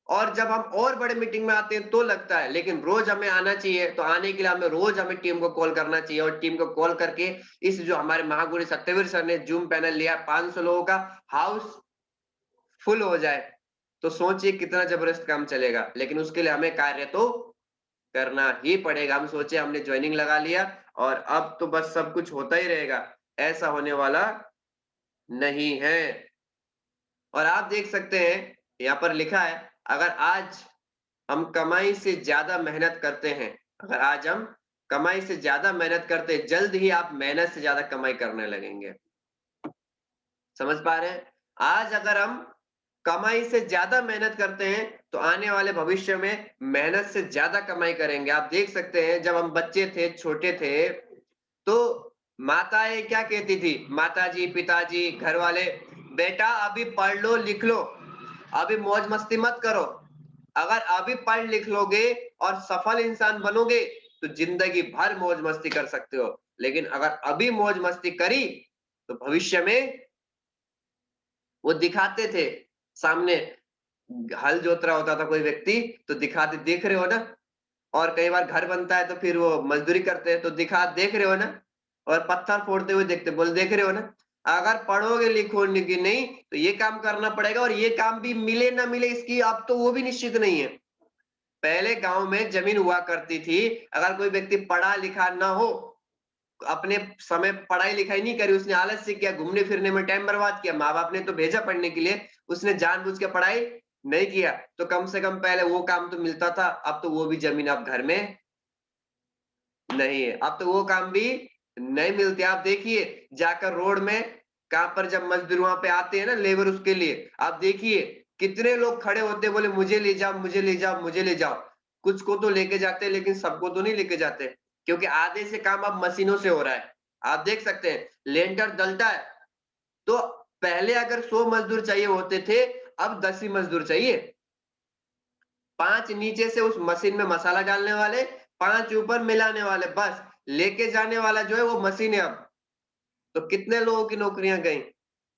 और जब हम और बड़े मीटिंग में आते हैं तो लगता है, लेकिन रोज हमें आना चाहिए। तो आने के लिए हमें टीम को कॉल करना चाहिए और टीम को कॉल करके इस जो हमारे महागुरु सत्यवीर सर ने जूम पैनल लिया 500 लोगों का, हाउस फुल हो जाए, तो सोचिए कितना जबरदस्त काम चलेगा। लेकिन उसके लिए हमें कार्य तो करना ही पड़ेगा। हम सोचे हमने ज्वाइनिंग लगा लिया और अब तो बस सब कुछ होता ही रहेगा, ऐसा होने वाला नहीं है। और आप देख सकते हैं, यहाँ पर लिखा है, अगर आज हम कमाई से ज्यादा मेहनत करते हैं, अगर आज हम कमाई से ज्यादा मेहनत करते हैं, जल्द ही आप मेहनत से ज्यादा कमाई करने लगेंगे। समझ पा रहे हैं? आज अगर हम कमाई से ज्यादा मेहनत करते हैं, तो आने वाले भविष्य में मेहनत से ज्यादा कमाई करेंगे। आप देख सकते हैं, जब हम बच्चे थे, छोटे थे, तो माताएं क्या कहती थी? माताजी, पिताजी, घर वाले, बेटा अभी पढ़ लो, लिख लो, अभी मौज मस्ती मत करो। अगर अभी पढ़ लिख लोगे और सफल इंसान बनोगे, तो जिंदगी भर मौज मस्ती कर सकते हो। लेकिन अगर अभी मौज मस्ती करी, तो भविष्य में वो दिखाते थे सामने, हल जोत रहा होता था कोई व्यक्ति, तो दिखाते, देख रहे हो ना? और कई बार घर बनता है तो फिर वो मजदूरी करते हैं, तो देख रहे हो ना? और पत्थर फोड़ते हुए देखते, बोले देख रहे हो ना? अगर पढ़ोगे लिखोगे कि नहीं, तो ये काम करना पड़ेगा और ये काम भी मिले ना मिले इसकी अब तो वो भी निश्चित नहीं है। पहले गांव में जमीन हुआ करती थी, अगर कोई व्यक्ति पढ़ा लिखा ना हो, अपने समय पढ़ाई लिखाई नहीं करी, उसने आलस्य किया, घूमने फिरने में टाइम बर्बाद किया, माँ बाप ने तो भेजा पढ़ने के लिए, उसने जानबूझ के पढ़ाई नहीं किया, तो कम से कम पहले वो काम तो मिलता था। अब तो वो भी जमीन अब घर में नहीं है, अब तो वो काम भी नहीं मिलते। आप देखिए, जाकर रोड में कहां पर जब मजदूर वहां पे आते हैं ना, लेबर, उसके लिए आप देखिए कितने लोग खड़े होते हैं, बोले मुझे ले जाओ, मुझे ले जाओ, मुझे ले जाओ। कुछ को तो लेके जाते हैं, लेकिन सबको तो नहीं लेके जाते, क्योंकि आधे से काम अब मशीनों से हो रहा है। आप देख सकते हैं, लेंटर डलता है तो पहले अगर 100 मजदूर चाहिए होते थे, अब 10 ही मजदूर चाहिए। 5 नीचे से उस मशीन में मसाला डालने वाले, 5 ऊपर मिलाने वाले, बस लेके जाने वाला जो है वो मशीन है अब। तो कितने लोगों की नौकरियां गई?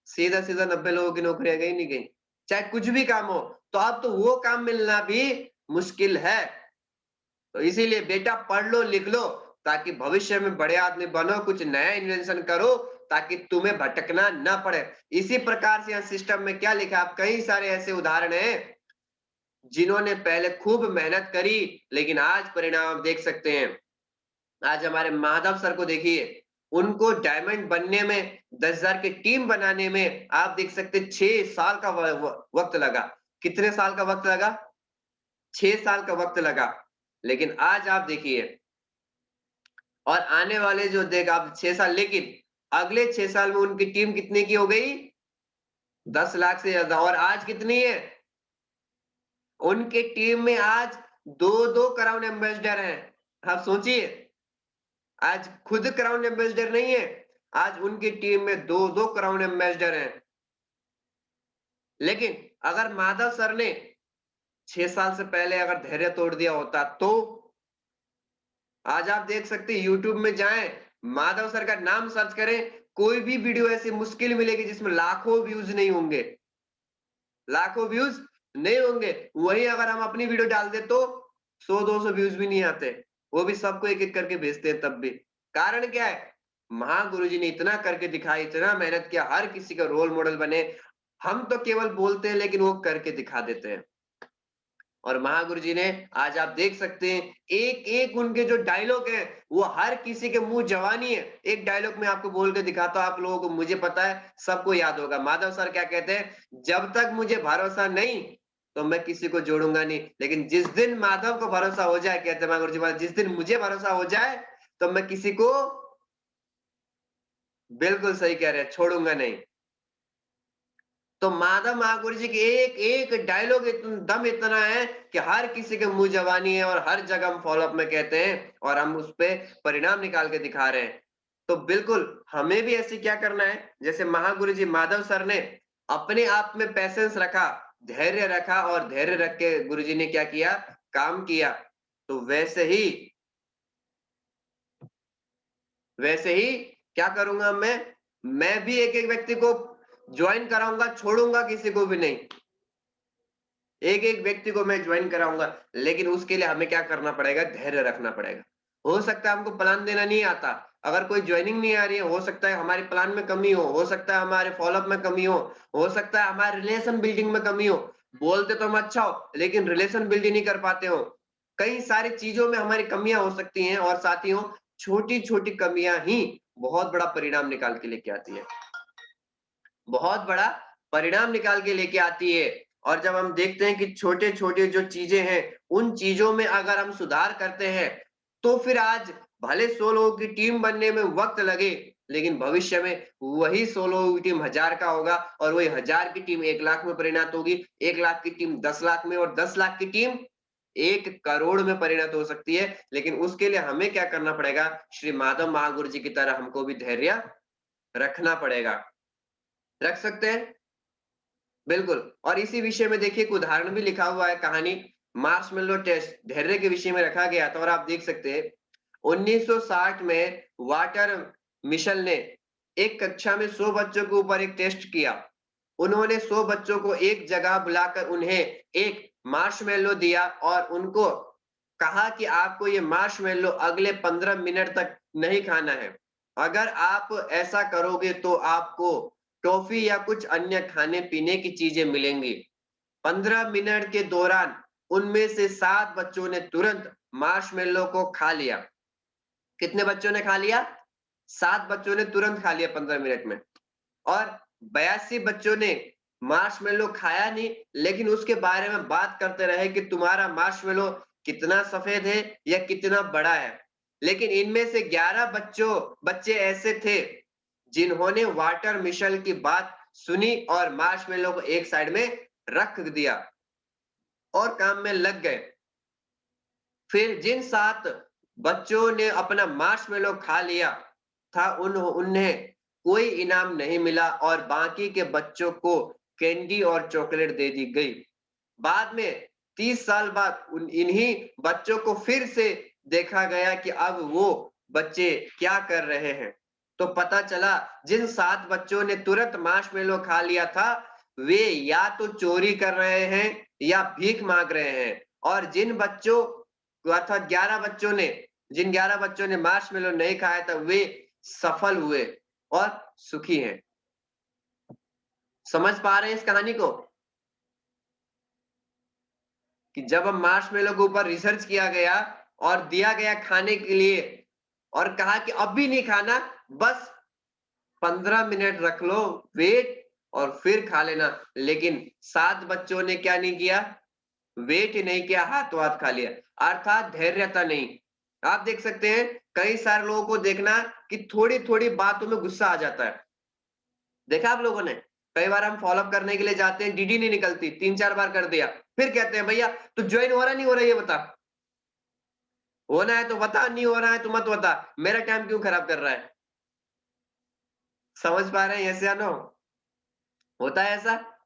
सीधा-सीधा 90 लोगों की नौकरियां गई, नहीं गई? चाहे कुछ भी काम हो, तो अब तो वो काम मिलना भी मुश्किल है। तो इसीलिए बेटा पढ़ लो, लिख लो, ताकि भविष्य में बड़े आदमी बनो, कुछ नया इन्वेंशन करो, ताकि तुम्हें भटकना ना पड़े। इसी प्रकार से यहाँ सिस्टम में क्या लिखा है, आप कई सारे ऐसे उदाहरण हैं जिन्होंने पहले खूब मेहनत करी, लेकिन आज परिणाम आप देख सकते हैं। आज हमारे माधव सर को देखिए, उनको डायमंड बनने में, 10,000 की टीम बनाने में आप देख सकते हैं 6 साल का वक्त लगा। कितने साल का वक्त लगा? 6 साल का वक्त लगा। लेकिन आज आप देखिए, और आने वाले जो देख आप 6 साल, लेकिन अगले 6 साल में उनकी टीम कितने की हो गई? 10 लाख से ज्यादा। और आज कितनी है? उनके टीम में आज 2-2 क्राउन एम्बेसडर हैं। आप सोचिए, आज खुद क्राउन एम्बेसडर नहीं है, आज उनकी टीम में 2-2 क्राउन एम्बेसडर हैं। लेकिन अगर माधव सर ने 6 साल से पहले अगर धैर्य तोड़ दिया होता, तो आज आप देख सकते हैं, यूट्यूब में जाएं, माधव सर का नाम सर्च करें, कोई भी वीडियो ऐसी मुश्किल मिलेगी जिसमें लाखों व्यूज नहीं होंगे, लाखों व्यूज नहीं होंगे। वही अगर हम अपनी वीडियो डाल दे तो 100-200 व्यूज भी नहीं आते, वो भी सबको एक एक करके भेजते हैं तब भी। कारण क्या है? महागुरु जी ने इतना करके दिखाया, इतना मेहनत किया, हर किसी का रोल मॉडल बने। हम तो केवल बोलते हैं, लेकिन वो करके दिखा देते हैं। और महागुरु जी ने, आज आप देख सकते हैं, एक एक उनके जो डायलॉग है, वो हर किसी के मुंह जवानी है। एक डायलॉग मैं आपको बोल के दिखाता हूं, आप लोगों को, मुझे पता है सबको याद होगा। माधव सर क्या कहते हैं? जब तक मुझे भरोसा नहीं, तो मैं किसी को जोड़ूंगा नहीं, लेकिन जिस दिन माधव को भरोसा हो जाए, कहते हैं महागुरु जी, जिस दिन मुझे भरोसा हो जाए, तो मैं किसी को, बिल्कुल सही कह रहे हैं, छोड़ूंगा नहीं। तो माधव महागुरु जी के एक एक डायलॉग दम इतना है कि हर किसी के मुंह जवानी है, और हर जगह हम फॉलोअप में कहते हैं, और हम उस पे परिणाम निकाल के दिखा रहे हैं। तो बिल्कुल हमें भी ऐसे क्या करना है, जैसे महागुरु जी, माधव सर ने अपने आप में पैसेंस रखा, धैर्य रखा, और धैर्य रख के गुरु जी ने क्या किया? काम किया। तो वैसे ही क्या करूंगा मैं? मैं भी एक एक व्यक्ति को ज्वाइन कराऊंगा, छोड़ूंगा किसी को भी नहीं। एक एक व्यक्ति को मैं ज्वाइन कराऊंगा, लेकिन उसके लिए हमें क्या करना पड़ेगा? धैर्य रखना पड़ेगा। हो सकता है हमको प्लान देना नहीं आता, अगर कोई ज्वाइनिंग नहीं आ रही है, हो सकता है हमारे प्लान में कमी हो सकता है हमारे फॉलोअप में कमी हो सकता है हमारे रिलेशन बिल्डिंग में कमी हो। बोलते तो हम अच्छा हो, लेकिन रिलेशन बिल्ड नहीं कर पाते हो। कई सारी चीजों में हमारी कमियां हो सकती हैं, और साथियों, छोटी-छोटी कमियां ही बहुत बड़ा परिणाम निकाल के लेके आती है। बहुत बड़ा परिणाम निकाल के लेके आती है। और जब हम देखते हैं कि छोटे-छोटे जो चीजें हैं, उन चीजों में अगर हम सुधार करते हैं, तो फिर आज भले 100 लोगों की टीम बनने में वक़्त लगे, लेकिन भविष्य में वही 100 लोगों की टीम 1000 का होगा, और वही 1000 की टीम 1 लाख में परिणत होगी, 1 लाख की टीम 10 लाख में, और 10 लाख की टीम 1 करोड़ में परिणत हो सकती है। लेकिन उसके लिए हमें क्या करना पड़ेगा? श्री माधव महागुरु जी की तरह हमको भी धैर्य रखना पड़ेगा। रख सकते हैं? बिल्कुल। और इसी विषय में देखिए एक उदाहरण भी लिखा हुआ है, कहानी मार्शमैलो टेस्ट धैर्य के विषय में रखा गया था, और आप देख सकते हैं 1960 में वाटर मिशेल ने एक कक्षा में 100 बच्चों के ऊपर एक टेस्ट किया। उन्होंने 100 बच्चों को एक जगह बुलाकर उन्हें एक मार्शमैलो दिया, और उनको कहा कि आपको ये मार्शमैलो अगले 15 मिनट तक नहीं खाना है। अगर आप ऐसा करोगे तो आपको टॉफी या कुछ अन्य खाने-पीने की चीजें मिलेंगी। 15 मिनट के दौरान उनमें से 7 बच्चों ने तुरंत मार्शमैलो को खा लिया। कितने बच्चों ने खा लिया? 7 बच्चों ने तुरंत खा लिया 15 मिनट में। और 82 बच्चों ने मार्शमैलो खाया नहीं, लेकिन उसके बारे में बात करते रहे कि तुम्हारा मार्शमैलो कितना सफेद है या कितना बड़ा है। लेकिन इनमें से 11 बच्चे ऐसे थे जिन्होंने वाटर मिशेल की बात सुनी और मार्शमैलो को एक साइड में रख दिया और काम में लग गए। फिर जिन 7 बच्चों ने अपना मार्शमैलो खा लिया था, उन्हें कोई इनाम नहीं मिला, और बाकी के बच्चों को कैंडी और चॉकलेट दे दी गई। बाद में 30 साल बाद इन्हीं बच्चों को फिर से देखा गया कि अब वो बच्चे क्या कर रहे हैं। तो पता चला जिन 7 बच्चों ने तुरंत मार्शमैलो खा लिया था, वे या तो चोरी कर रहे हैं या भीख मांग रहे हैं, और अर्थात 11 बच्चों ने जिन 11 बच्चों ने मार्शमैलो नहीं खाया था, वे सफल हुए और सुखी हैं। समझ पा रहे हैं इस कहानी को? कि जब हम मार्शमैलो के ऊपर रिसर्च किया गया और दिया गया खाने के लिए, और कहा कि अब भी नहीं खाना, बस 15 मिनट रख लो, वेट, और फिर खा लेना। लेकिन 7 बच्चों ने क्या नहीं किया? वेट ही नहीं किया, हाथों हाथ खा लिया। अर्थात धैर्यता नहीं। आप देख सकते हैं कई सारे लोगों को देखना कि थोड़ी-थोड़ी बातों में गुस्सा आ जाता है। देखा आप लोगों ने? कई बार हम फॉलो अप करने के लिए जाते हैं, डीडी नहीं निकलती, 3-4 बार कर दिया। फिर कहते हैं भैया तू ज्वाइन हो रहा नहीं हो रहा ये बता। होना है तो बता, नहीं हो रहा है तो मत बता। मेरा टाइम क्यों खराब कर रहा है? समझ पा रहे हैं यस या नो? होता है ऐसा?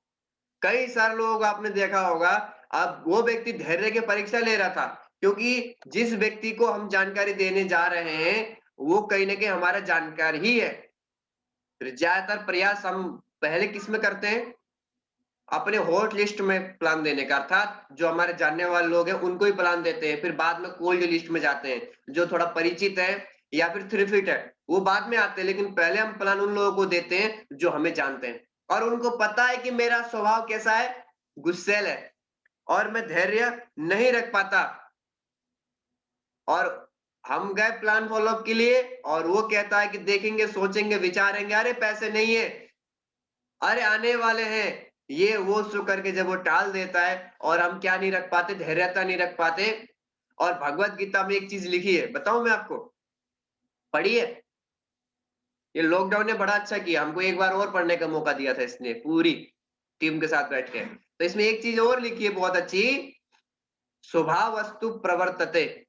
कई सारे लोगों को आपने देखा होगा, अब वो व्यक्ति धैर्य की परीक्षा ले रहा था, क्योंकि जिस व्यक्ति को हम जानकारी देने जा रहे हैं, वो कहीं न कहीं हमारा जानकार ही है। फिर ज्यादातर प्रयास हम पहले किसमें करते हैं? अपने हॉट लिस्ट में प्लान देने का, अर्थात जो हमारे जानने वाले लोग हैं उनको ही प्लान देते हैं, फिर बाद में कोल्ड लिस्ट में जाते हैं, जो थोड़ा परिचित है या फिर थ्री-फिट है, वो बाद में आते हैं, लेकिन पहले हम प्लान उन लोगों को देते हैं जो हमें जानते हैं। और उनको पता है कि मेरा स्वभाव कैसा है? गुस्सैल है, और मैं धैर्य नहीं रख पाता, और हम गए प्लान फॉलो अप के लिए, और वो कहता है कि देखेंगे, सोचेंगे, विचारेंगे, अरे पैसे नहीं है, अरे आने वाले हैं, ये वो सो करके जब वो टाल देता है, और हम क्या नहीं रख पाते? धैर्यता नहीं रख पाते। और भगवत गीता में एक चीज लिखी है, बताऊं मैं आपको? पढ़ी है? ये लॉकडाउन ने बड़ा अच्छा किया, हमको एक बार और पढ़ने का मौका दिया था इसने, पूरी टीम के साथ बैठ के। तो इसमें एक चीज और लिखी है बहुत अच्छी, स्वभाव वस्तु प्रवर्तते।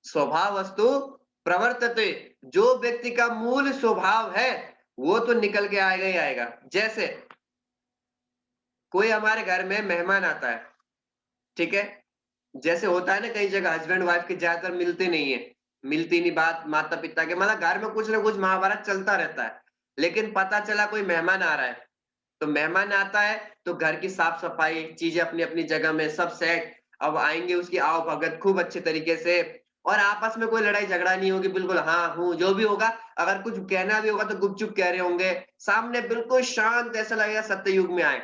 स्वभाव वस्तु प्रवर्तते। जो व्यक्ति का मूल स्वभाव है, वो तो निकल के आएगा ही आएगा। जैसे कोई हमारे घर में मेहमान आता है, ठीक है? जैसे होता है ना, कई जगह हस्बैंड वाइफ के ज्यादातर मिलते नहीं है, मिलती नहीं बात माता पिता के, मतलब घर में कुछ ना कुछ महाभारत चलता रहता है। लेकिन पता चला कोई मेहमान आ रहा है, तो मेहमान आता है तो घर की साफ सफाई, चीजें अपनी अपनी जगह में सब सेट। अब आएंगे उसकी आओ भगत खूब अच्छे तरीके से, और आपस में कोई लड़ाई झगड़ा नहीं होगी, बिल्कुल हाँ हूँ जो भी होगा। अगर कुछ कहना भी होगा तो गुपचुप कह रहे होंगे, सामने बिल्कुल शांत, ऐसा लगेगा सत्ययुग में आए।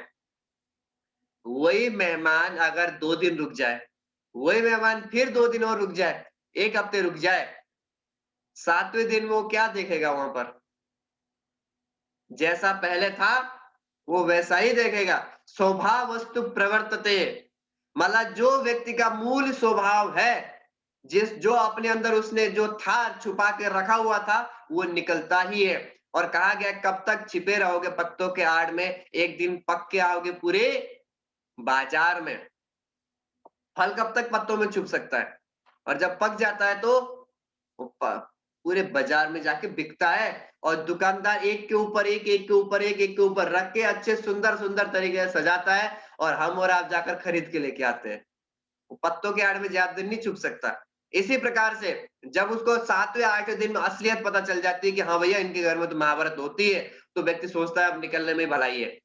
वही मेहमान अगर 2 दिन रुक जाए, वही मेहमान फिर 2 दिन और रुक जाए, 1 हफ्ते रुक जाए, 7वें दिन में वो क्या देखेगा वहां पर? जैसा पहले था वो वैसा ही देखेगा। स्वभाव वस्तु प्रवर्तते, मतलब जो व्यक्ति का मूल स्वभाव है, जो अपने अंदर उसने जो था छुपा के रखा हुआ था, वो निकलता ही है। और कहा गया कब तक छिपे रहोगे पत्तों के आड़ में, एक दिन पक के आओगे पूरे बाजार में। फल कब तक पत्तों में छुप सकता है, और जब पक जाता है तो वो पूरे बाजार में जाके बिकता है। और दुकानदार एक के ऊपर एक, एक के ऊपर एक, एक के ऊपर रख के अच्छे सुंदर सुंदर तरीके से सजाता है, और हम और आप जाकर खरीद के लेके आते हैं। वो पत्तों के आड़ में ज्यादा दिन नहीं छुप सकता। इसी प्रकार से जब उसको 7वें 8वें दिन में असलियत पता चल जाती है कि हाँ भैया इनके घर में तो महाभारत होती है, तो व्यक्ति सोचता है अब निकलने में भलाई है।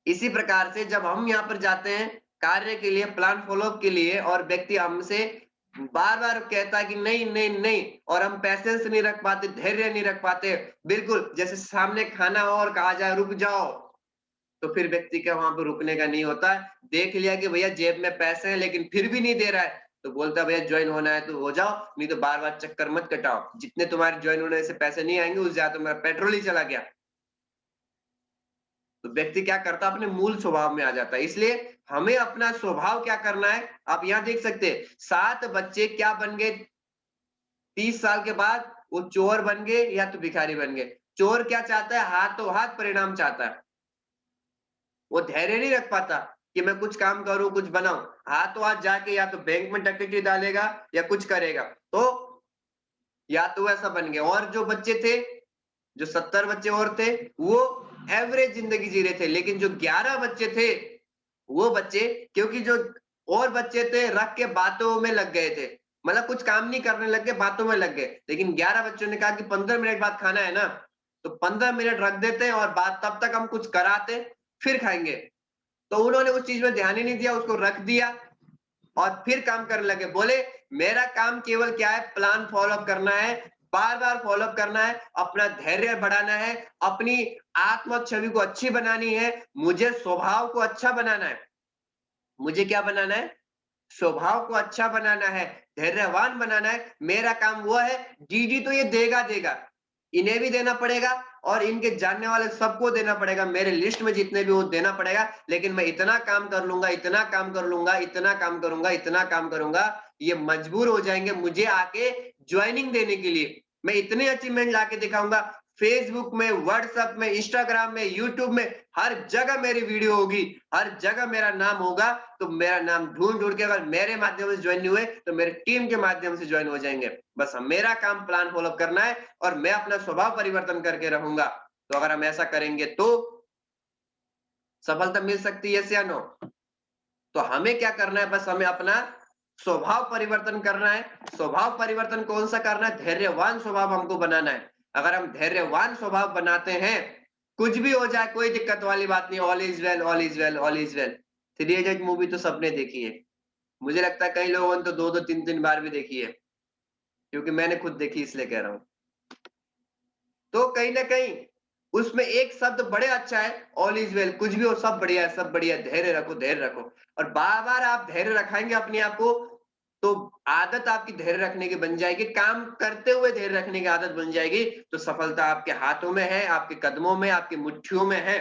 इसी प्रकार से जब हम यहाँ पर जाते हैं कार्य के लिए, प्लान फॉलो के लिए, और व्यक्ति हमसे बार-बार कहता है कि नहीं, नहीं, नहीं, और हम पेशेंस नहीं रख पाते, धैर्य नहीं रख पाते, बिल्कुल जैसे सामने खाना हो और कहा जाए रुक जाओ, तो फिर व्यक्ति का वहां पे रुकने का नहीं होता है। देख लिया कि भैया जेब में पैसे हैं लेकिन फिर भी नहीं दे रहा है, तो बोलता है भैया ज्वाइन होना है तो हो जाओ, नहीं तो बार-बार चक्कर मत कटाओ, जितने तुम्हारे ज्वाइन होने से पैसे नहीं आएंगे उससे ज्यादा तुम्हारा पेट्रोल ही चला गया। तो व्यक्ति क्या करता है, अपने मूल स्वभाव में आ जाता है। इसलिए हमें अपना स्वभाव क्या करना है, आप यहाँ देख सकते हैं 7 बच्चे क्या बन गए 30 साल के बाद, वो चोर बन गए या तो भिखारी बन गए। चोर क्या चाहता है, हाथों हाथ परिणाम चाहता है। वो धैर्य नहीं रख पाता कि मैं कुछ काम करूं, कुछ बनाऊं। हाथों हाथ जाके या तो बैंक में डकैती डालेगा या कुछ करेगा, तो या तो ऐसा बन गया। और जो बच्चे थे, जो 70 बच्चे और थे, वो एवरेज जिंदगी जी रहे थे। लेकिन जो 11 बच्चे थे, वो बच्चे, क्योंकि जो और बच्चे थे रख के बातों में लग गए थे, मतलब कुछ काम नहीं करने लग गए, बातों में लग गए। लेकिन 11 बच्चों ने कहा कि 15 मिनट बाद खाना है ना, तो 15 मिनट रख देते हैं और बाद तब तक हम कुछ कराते फिर खाएंगे। तो उन्होंने उस चीज में ध्यान ही नहीं दिया, उसको रख दिया और फिर काम करने लगे। बोले मेरा काम केवल क्या है, प्लान फॉलो करना है, बार बार फॉलो करना है, अपना धैर्य बढ़ाना है, अपनी आत्म छवि को अच्छी बनानी है, मुझे स्वभाव को अच्छा बनाना है। मुझे क्या बनाना है, स्वभाव को अच्छा बनाना है, धैर्यवान बनाना है। मेरा काम वो है, जीडी तो ये देगा देगा, इन्हें भी देना पड़ेगा और इनके जानने वाले सबको देना पड़ेगा, मेरे लिस्ट में जितने भी वो देना पड़ेगा। लेकिन मैं इतना काम कर लूंगा, इतना काम कर लूंगा, इतना काम करूंगा, इतना काम करूंगा, ये मजबूर हो जाएंगे मुझे आके ज्वाइनिंग देने के लिए। मैं इतने अचीवमेंट लाके दिखाऊंगा, फेसबुक में, व्हाट्सएप में, इंस्टाग्राम में, यूट्यूब में, हर जगह मेरी वीडियो होगी, हर जगह मेरा नाम होगा। तो मेरा नाम ढूंढ ढूंढ के अगर मेरे माध्यम से ज्वाइन नहीं हुए तो मेरे टीम के माध्यम से ज्वाइन हो जाएंगे। बस मेरा काम प्लान फॉलो करना है और मैं अपना स्वभाव परिवर्तन करके रहूंगा। तो अगर हम ऐसा करेंगे तो सफलता मिल सकती है, या नो? तो हमें क्या करना है, बस हमें अपना स्वभाव परिवर्तन करना है। स्वभाव परिवर्तन कौन सा करना है, धैर्यवान स्वभाव हमको बनाना है। अगर हम धैर्यवान स्वभाव बनाते हैं, कुछ भी हो जाए कोई दिक्कत वाली बात नहीं, all is well, all is well, all is well. Three idiot movie तो सबने देखी है, मुझे लगता है कई लोगों ने तो 2-2 3-3 बार भी देखी है, क्योंकि मैंने खुद देखी इसलिए कह रहा हूँ। तो कहीं ना कहीं उसमें एक शब्द बड़े अच्छा है, ऑल इज वेल, कुछ भी हो सब बढ़िया है, सब बढ़िया है, धैर्य रखो, धैर्य रखो। और बार बार आप धैर्य रखाएंगे अपने आप को, तो आदत आपकी धैर्य रखने की बन जाएगी, काम करते हुए धैर्य रखने की आदत बन जाएगी। तो सफलता आपके हाथों में है, आपके कदमों में, आपकी मुट्ठियों में है।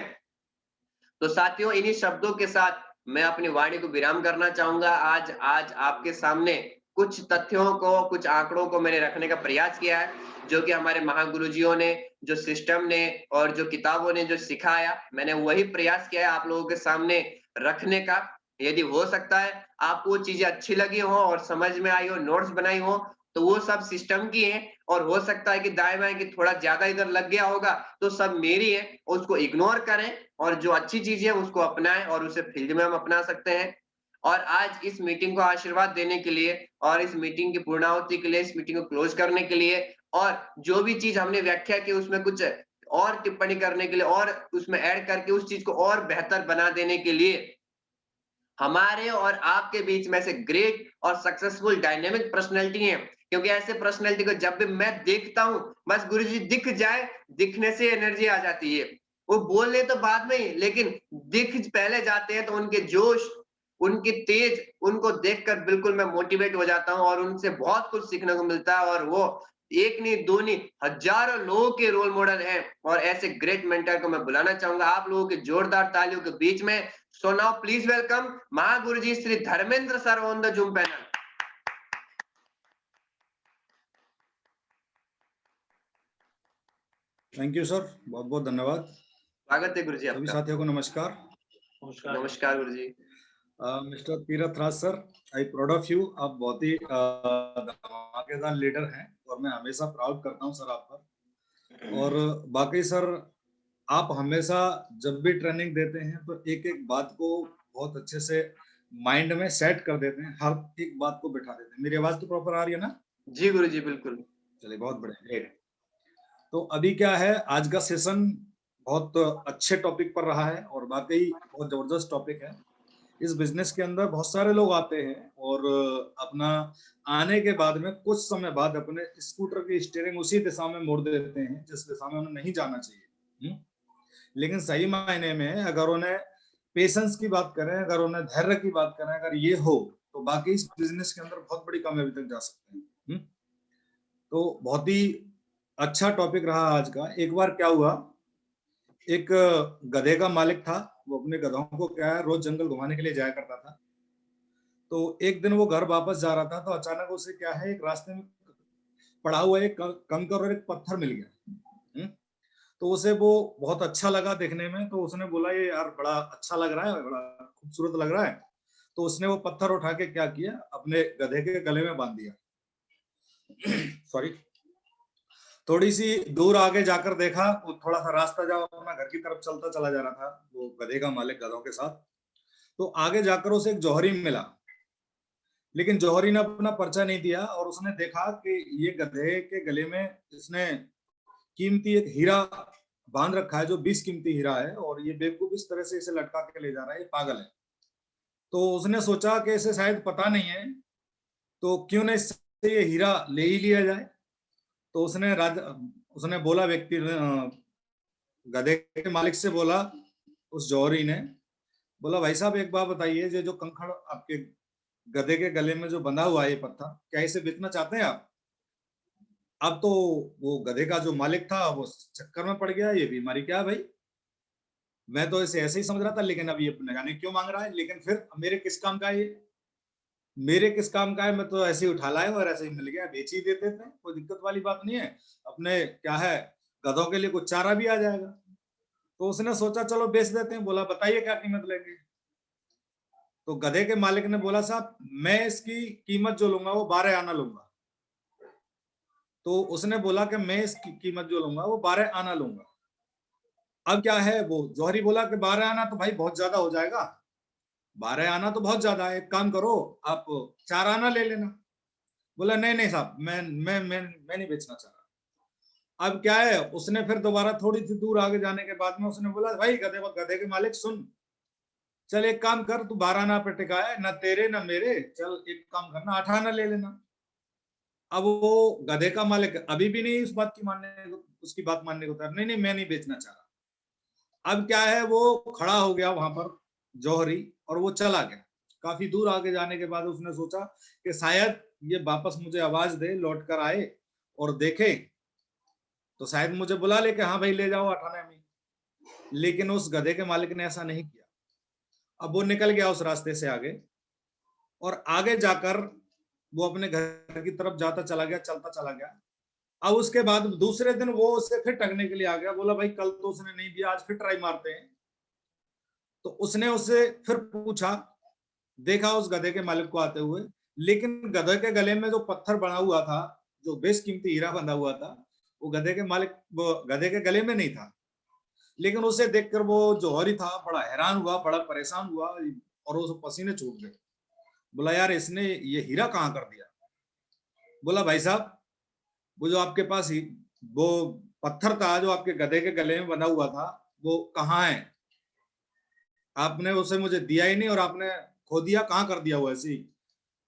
तो साथियों, इन्हीं शब्दों के साथ मैं अपनी वाणी को विराम करना चाहूंगा। आज आज आपके सामने कुछ तथ्यों को, कुछ आंकड़ों को मैंने रखने का प्रयास किया है, जो कि हमारे महागुरुजियों ने, जो सिस्टम ने और जो किताबों ने जो सिखाया, मैंने वही प्रयास किया है आप लोगों के सामने रखने का। यदि हो सकता है आपको वो चीजें अच्छी लगी हो और समझ में आई हो, नोट्स बनाई हो, तो वो सब सिस्टम की है। और हो सकता है कि दाएं बाएं की थोड़ा ज्यादा इधर लग गया होगा, तो सब मेरी है, उसको इग्नोर करें और जो अच्छी चीज है उसको अपनाएं और उसे फील्ड में हम अपना सकते हैं। और आज इस मीटिंग को आशीर्वाद देने के लिए और इस मीटिंग की पूर्णाहुति के लिए, इस मीटिंग को क्लोज करने के लिए और जो भी चीज हमने व्याख्या की उसमें कुछ और टिप्पणी करने के लिए और उसमें ऐड करके उस चीज को और बेहतर बना देने के लिए हमारे और आपके बीच में से ग्रेट और सक्सेसफुल डायनेमिक पर्सनैलिटी है। क्योंकि ऐसे पर्सनैलिटी को जब भी मैं देखता हूँ, बस गुरुजी दिख जाए, दिखने से एनर्जी आ जाती है। वो बोले तो बाद में ही, लेकिन दिख पहले जाते हैं तो उनके जोश, उनकी तेज, उनको देखकर बिल्कुल मैं मोटिवेट हो जाता हूँ और उनसे बहुत कुछ सीखने को मिलता है और वो एक नहीं, दो नहीं, हज़ारों लोगों के रोल मॉडल हैं और ऐसे ग्रेट मेंटर को मैं बुलाना चाहूँगा आप लोगों के जोरदार तालियों के बीच में। So now please welcome Mahaguruji Sri Dharmendra sir on the Zoom panel. Thank you sir, बहुत बहुत धन्यवाद। स्वागत है गुरुजी सभी आपका। साथियों को नमस्कार। नमस्कार गुरुजी। Mister Tirath Raj sir, I proud of you. आप बहुत ही धमाकेदार लीडर हैं और मैं हमेशा प्राउड करता हूं सर आप पर। और बाकी सर, आप हमेशा जब भी ट्रेनिंग देते हैं तो एक एक बात को बहुत अच्छे से माइंड में सेट कर देते हैं, हर एक बात को बिठा देते हैं। मेरी आवाज तो प्रॉपर आ रही है ना? जी गुरुजी, बिल्कुल। चलिए, बहुत बढ़िया, ग्रेट। तो अभी क्या है, आज का सेशन बहुत अच्छे टॉपिक पर रहा है और वाकई बहुत जबरदस्त टॉपिक है। इस बिजनेस के अंदर बहुत सारे लोग आते हैं और अपना आने के बाद में कुछ समय बाद अपने स्कूटर की स्टीयरिंग उसी दिशा में मोड़ देते हैं जिस दिशा में उन्हें नहीं जाना चाहिए। लेकिन सही मायने में अगर उन्हें पेशेंस की बात करें, अगर उन्हें धैर्य की बात करें, अगर ये हो तो बाकी इस बिजनेस के अंदर बहुत बड़ी कामयाबी तक जा सकते हैं। तो बहुत ही अच्छा टॉपिक रहा आज का। एक बार क्या हुआ, एक गधे का मालिक था, वो अपने गधों को क्या है रोज जंगल घुमाने के लिए जाया करता था। तो एक दिन वो घर वापस जा रहा था तो अचानक उसे क्या है, एक रास्ते में पड़ा हुआ एक कंकर और एक पत्थर मिल गया। तो उसे वो बहुत अच्छा लगा देखने में, तो उसने बोला ये यार बड़ा अच्छा लग रहा है, बड़ा खूबसूरत लग रहा है। तो उसने वो पत्थर उठा के क्या किया, अपने गधे के गले में बांध दिया। सॉरी, थोड़ी सी दूर आगे जाकर देखा, वो थोड़ा सा रास्ता जब अपना घर की तरफ चलता चला जा रहा था वो गधे का मालिक गधों के साथ, तो आगे जाकर उसे एक जौहरी मिला। लेकिन जौहरी ने अपना पर्चा नहीं दिया और उसने देखा कि ये गधे के गले में इसने कीमती एक हीरा बांध रखा है, जो 20 कीमती हीरा है, और ये बेवकूफ इस तरह से इसे लटका के ले जा रहा है, ये पागल है। तो उसने सोचा कि इसे शायद पता नहीं है, तो क्यों न इससे ये हीरा ले ही लिया जाए। तो उसने बोला, व्यक्ति गधे के मालिक से बोला, उस जौहरी ने बोला, भाई साहब एक बात बताइए, ये जो कंकड़ आपके गधे के गले में जो बंधा हुआ है ये पत्थर, क्या इसे बेचना चाहते हैं आप? अब तो वो गधे का जो मालिक था वो चक्कर में पड़ गया, ये बीमारी क्या है भाई, मैं तो इसे ऐसे ही समझ रहा था, लेकिन अब ये न जाने क्यों मांग रहा है, लेकिन फिर मेरे किस काम का है ये, मेरे किस काम का है, मैं तो ऐसे ही उठा लाया और ऐसे ही मिल गया, बेच ही देते थे, कोई दिक्कत वाली बात नहीं है, अपने क्या है गधों के लिए कुछ चारा भी आ जाएगा। तो उसने सोचा चलो बेच देते हैं। बोला बताइए क्या कीमत लेंगे। तो गधे के मालिक ने बोला, साहब मैं इसकी कीमत जो लूंगा वो 12 आना लूंगा। तो उसने बोला कि मैं इसकी कीमत जो लूंगा वो 12 आना लूंगा। अब क्या है, वो जौहरी बोला कि 12 आना तो भाई बहुत ज्यादा हो जाएगा, 12 आना तो बहुत ज्यादा है, एक काम करो आप 4 आना ले लेना। बोला नहीं नहीं साहब, मैं नहीं बेचना चाह रहा। अब क्या है, उसने फिर दोबारा थोड़ी सी दूर आगे जाने के बाद में उसने बोला, भाई गधे के मालिक सुन, चल एक काम कर, तू 12 आना पे टिका है, ना तेरे ना मेरे, चल एक काम करना 8 आना ले लेना। अब वो गधे का मालिक अभी भी नहीं उस बात की उसकी बात मानने को तैयार, नहीं नहीं मैं नहीं बेचना चाह रहा। अब क्या है, वो खड़ा हो गया वहां पर जौहरी और वो चला गया। काफी दूर आगे जाने के बाद उसने सोचा कि शायद ये वापस मुझे आवाज दे, लौट कर आए और देखे तो शायद मुझे बुला ले कि हाँ भाई ले जाओ 8 आने में। लेकिन उस गधे के मालिक ने ऐसा नहीं किया। अब वो निकल गया उस रास्ते से आगे और आगे जाकर वो अपने घर की तरफ जाता चला गया, चलता चला गया। अब उसके बाद दूसरे दिन वो उसे फिर ठगने के लिए आ गया। बोला भाई कल तो उसने नहीं दिया, आज फिर ट्राई मारते हैं। तो उसने उससे फिर पूछा, देखा उस गधे के मालिक को आते हुए, लेकिन गधे के गले में जो पत्थर बना हुआ था, जो बेशकीमती हीरा बंधा हुआ था, वो गधे के गले में नहीं था। लेकिन उसे देखकर वो जौहरी था बड़ा हैरान हुआ, बड़ा परेशान हुआ और उसे पसीने छूट गए। बोला यार इसने ये हीरा कहाँ कर दिया? बोला भाई साहब वो जो आपके पास वो पत्थर था जो आपके गधे के गले में बना हुआ था वो कहाँ है? आपने उसे मुझे दिया ही नहीं और आपने खो दिया, कहाँ कर दिया वो ऐसी?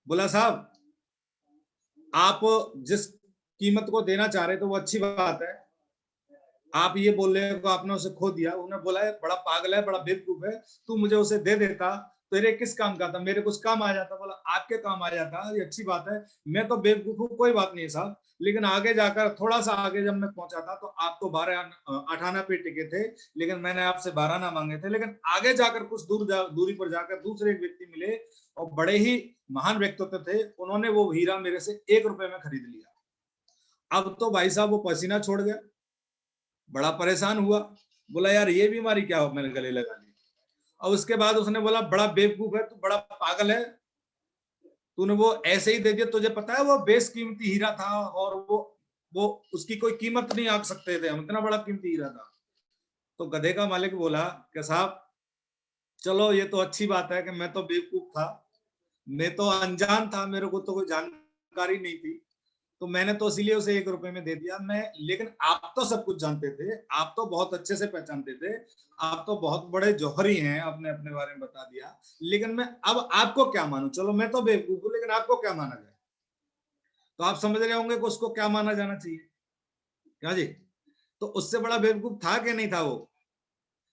बोला साहब आप जिस कीमत को देना चाह रहे थे वो अच्छी बात है, आप ये बोल रहे हो आपने उसे खो दिया। उन्होंने बोला है बड़ा पागल है, बड़ा बेवकूफ है, तू मुझे उसे दे देता तेरे किस काम का था, मेरे कुछ काम आ जाता। बोला आपके काम आ जाता, ये अच्छी बात है, मैं तो बेवकूफ हूँ, कोई बात नहीं साहब, लेकिन आगे जाकर थोड़ा सा आगे जब मैं पहुंचा था तो आप तो 12 आना पे टिके थे, लेकिन मैंने आपसे 12 ना मांगे थे, लेकिन आगे जाकर कुछ दूरी पर जाकर दूसरे व्यक्ति मिले और बड़े ही महान व्यक्तित्व थे, उन्होंने वो हीरा मेरे से 1 रुपए में खरीद लिया। अब तो भाई साहब वो पसीना छोड़ गया, बड़ा परेशान हुआ, बोला यार ये बीमारी क्या हो, मैंने गले लगा ली। और उसके बाद उसने बोला बड़ा बेवकूफ है तू, बड़ा पागल है, तूने वो ऐसे ही दे दिया, तुझे पता है वो बेशकीमती हीरा था और वो उसकी कोई कीमत नहीं आंक सकते थे, इतना बड़ा कीमती हीरा था। तो गधे का मालिक बोला कि साहब चलो ये तो अच्छी बात है कि मैं तो बेवकूफ था, मैं तो अनजान था, मेरे को तो कोई जानकारी नहीं थी, तो मैंने तो इसीलिए उसे 1 रुपए में दे दिया। लेकिन आप तो सब कुछ जानते थे, आप तो बहुत अच्छे से पहचानते थे, आप तो बहुत बड़े जौहरी हैं, आपने अपने बारे में बता दिया, लेकिन मैं अब आपको क्या मानूं? चलो मैं तो बेवकूफ हूं, लेकिन आपको क्या माना जाए? तो आप समझ रहे होंगे कि उसको क्या माना जाना चाहिए, क्या जी? तो उससे बड़ा बेवकूफ था कि नहीं था वो?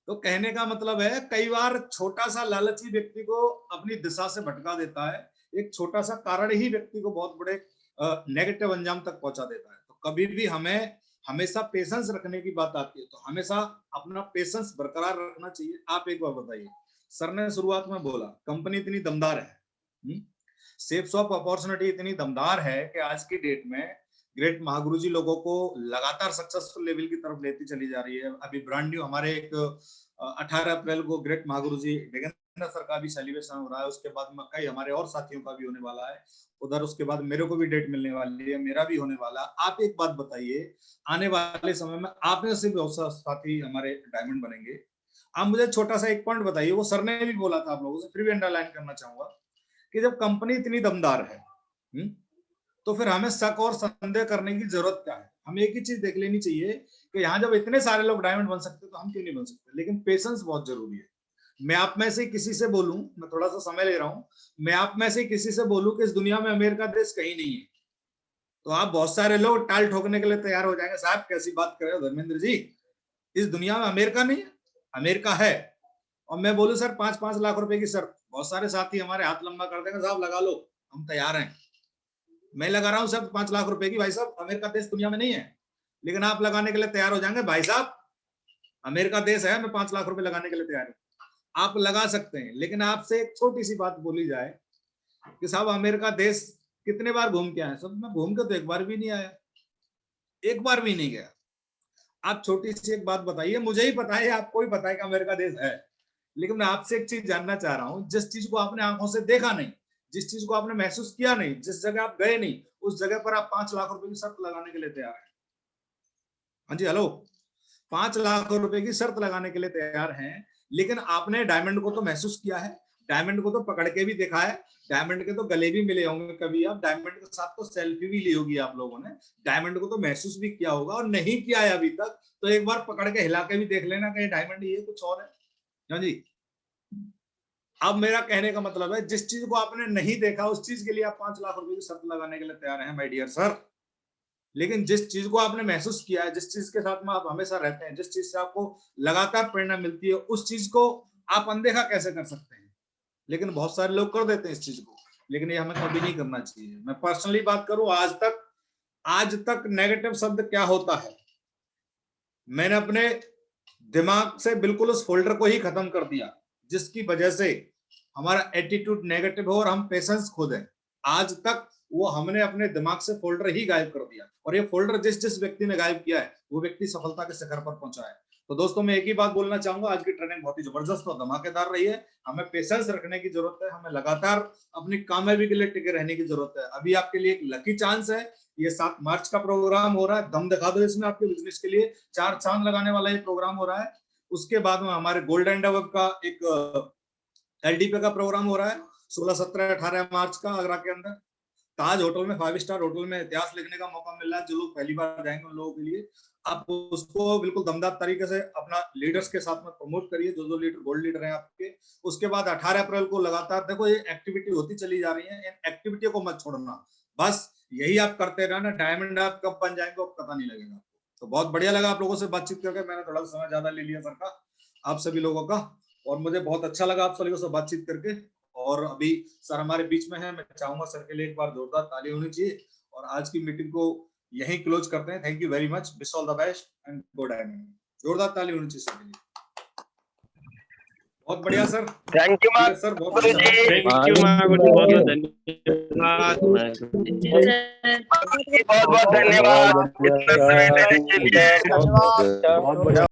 तो कहने का मतलब है कई बार छोटा सा लालची व्यक्ति को अपनी दिशा से भटका देता है, एक छोटा सा कारण ही व्यक्ति को बहुत बड़े नेगेटिव अंजाम तक पहुंचा देता है। तो कभी भी हमें हमेशा पेशेंस रखने की बात आती है, तो हमेशा अपना पेशेंस बरकरार रखना चाहिए। आप एक बार बताइए, सर ने शुरुआत में बोला कंपनी इतनी दमदार है, शेप्स ऑफ अपॉर्चुनिटी इतनी दमदार है कि आज की डेट में ग्रेट महागुरु जी लोगों को लगातार सक्सेसफुल लेवल की तरफ लेती चली जा रही है। अभी ब्रांड न्यू हमारे एक 18 अप्रैल को ग्रेट महागुरु जी सर का भी सेलिब्रेशन हो रहा है, उसके बाद में कई हमारे और साथियों का भी होने वाला है उधर, उसके बाद मेरे को भी डेट मिलने वाली है, मेरा भी होने वाला। आप एक बात बताइए, आने वाले समय में आप में से बहुत सारे साथी हमारे डायमंड बनेंगे। आप मुझे छोटा सा एक पॉइंट बताइए, वो सर ने भी बोला था आप लोगों से, फिर भी अंडरलाइन करना चाहूंगा कि जब कंपनी इतनी दमदार है, तो फिर हमें शक और संदेह करने की जरूरत क्या है? हमें एक ही चीज देख लेनी चाहिए कि यहाँ जब इतने सारे लोग डायमंड बन सकते तो हम क्यों नहीं बन सकते? लेकिन पेशेंस बहुत जरूरी है। मैं आप में से किसी से बोलूं, मैं थोड़ा सा समय ले रहा हूं, मैं आप में से किसी से बोलूं कि इस दुनिया में अमेरिका देश कहीं नहीं है, तो आप बहुत सारे लोग टाल ठोकने के लिए तैयार हो जाएंगे, साहब कैसी बात कर रहे हो धर्मेंद्र जी, इस दुनिया में अमेरिका नहीं है, अमेरिका है। और मैं बोलूं सर 5-5 लाख रुपए की शर्त, बहुत सारे साथी हमारे हाथ लंबा कर देंगे, साहब लगा लो, हम तैयार हैं। मैं लगा रहा हूं सर 5 लाख रुपए की, भाई साहब अमेरिका देश दुनिया में नहीं है, लेकिन आप लगाने के लिए तैयार हो जाएंगे, भाई साहब अमेरिका देश है, मैं 5 लाख रुपए लगाने के लिए तैयार हूं। आप लगा सकते हैं, लेकिन आपसे एक छोटी सी बात बोली जाए कि साहब अमेरिका देश कितने बार घूम के आए? सब मैं घूम के तो एक बार भी नहीं आया, एक बार भी नहीं गया। आप छोटी सी एक बात बताइए, मुझे ही पता है, आपको ही पता है कि अमेरिका देश है, लेकिन मैं आपसे एक चीज जानना चाह रहा हूं, जिस चीज को आपने आंखों से देखा नहीं, जिस चीज को आपने महसूस किया नहीं, जिस जगह आप गए नहीं, उस जगह पर आप 5 लाख रुपए की शर्त लगाने के लिए तैयार हैं। हाँ जी हेलो, 5 लाख रुपए की शर्त लगाने के लिए तैयार हैं, लेकिन आपने डायमंड को तो महसूस किया है, डायमंड को तो पकड़ के भी देखा है, डायमंड के तो गले भी मिले होंगे कभी, आप डायमंड के साथ तो सेल्फी भी ली होगी आप लोगों ने, डायमंड को तो महसूस भी किया होगा, और नहीं किया है अभी तक तो एक बार पकड़ के हिला के भी देख लेना कि डायमंड ये कुछ और है। हाँ जी, अब मेरा कहने का मतलब है, जिस चीज को आपने नहीं देखा उस चीज के लिए आप 5 लाख रुपए की शर्त लगाने के लिए तैयार हैं माय डियर सर, लेकिन जिस चीज को आपने महसूस किया है, जिस चीज के साथ में आप हमेशा रहते हैं, जिस चीज से आपको लगातार प्रेरणा मिलती है, उस चीज को आप अनदेखा कैसे कर सकते हैं? लेकिन बहुत सारे लोग कर देते हैं इस चीज को, लेकिन ये हमें कभी नहीं करना चाहिए। मैं पर्सनली बात करूं, आज तक नेगेटिव शब्द क्या होता है, मैंने अपने दिमाग से बिल्कुल उस फोल्डर को ही खत्म कर दिया जिसकी वजह से हमारा एटीट्यूड नेगेटिव हो और हम पेशेंस खो दें। आज तक वो हमने अपने दिमाग से फोल्डर ही गायब कर दिया, और ये फोल्डर जिस जिस व्यक्ति ने गायब किया है वो व्यक्ति सफलता के शिखर पर पहुंचा है। तो दोस्तों मैं एक ही बात बोलना चाहूंगा, आज की ट्रेनिंग बहुत ही जबरदस्त और धमाकेदार रही है। हमें पेशेंस रखने की जरूरत है, हमें लगातार अपनी कामयाबी के लिए टिके रहने की जरूरत है। अभी आपके लिए एक लकी चांस है, ये 7 मार्च का प्रोग्राम हो रहा है, दम दिखा दो इसमें, आपके बिजनेस के लिए 4 चांद लगाने वाला ये प्रोग्राम हो रहा है। उसके बाद में हमारे गोल्ड एंड अबव का एक एलडीपी का प्रोग्राम हो रहा है, 16, 17, 18 मार्च का आगरा के अंदर ताज होटल में, 5 स्टार होटल में इतिहास लिखने का मौका मिल रहा है। जो लोग पहली बार जाएंगे उन लोगों के लिए आप उसको बिल्कुल दमदार तरीके से अपना लीडर्स के साथ में प्रमोट करिए, जो लीडर गोल्ड लीडर हैं आपके। उसके बाद 18 अप्रैल को लगातार देखो ये एक्टिविटी होती चली जा रही है, इन एक्टिविटियों को मत छोड़ना, बस यही आप करते रहना। डायमंड आप कब बन जाएंगे आपको पता नहीं लगेगा। तो बहुत बढ़िया लगा आप लोगों से बातचीत करके, मैंने थोड़ा समय ज्यादा ले लिया सर का, आप सभी लोगों का, और मुझे बहुत अच्छा लगा आप सभी से बातचीत करके। और अभी सर हमारे बीच में है, मैं चाहूंगा सर के लिए एक बार जोरदार ताली होनी चाहिए। और आज की मीटिंग को यहीं क्लोज करते हैं। Thank you very much, wish all the best and go diamond. जोरदार ताली होनी चाहिए सर के लिए। बहुत बढ़िया सर, थैंक यू सर, बहुत अच्छा। थैंक यू महागुरु जी, बहुत बहुत धन्यवाद। बहुत बहुत धन्यवाद इतना समय देने के लिए। बहुत बढ़िया।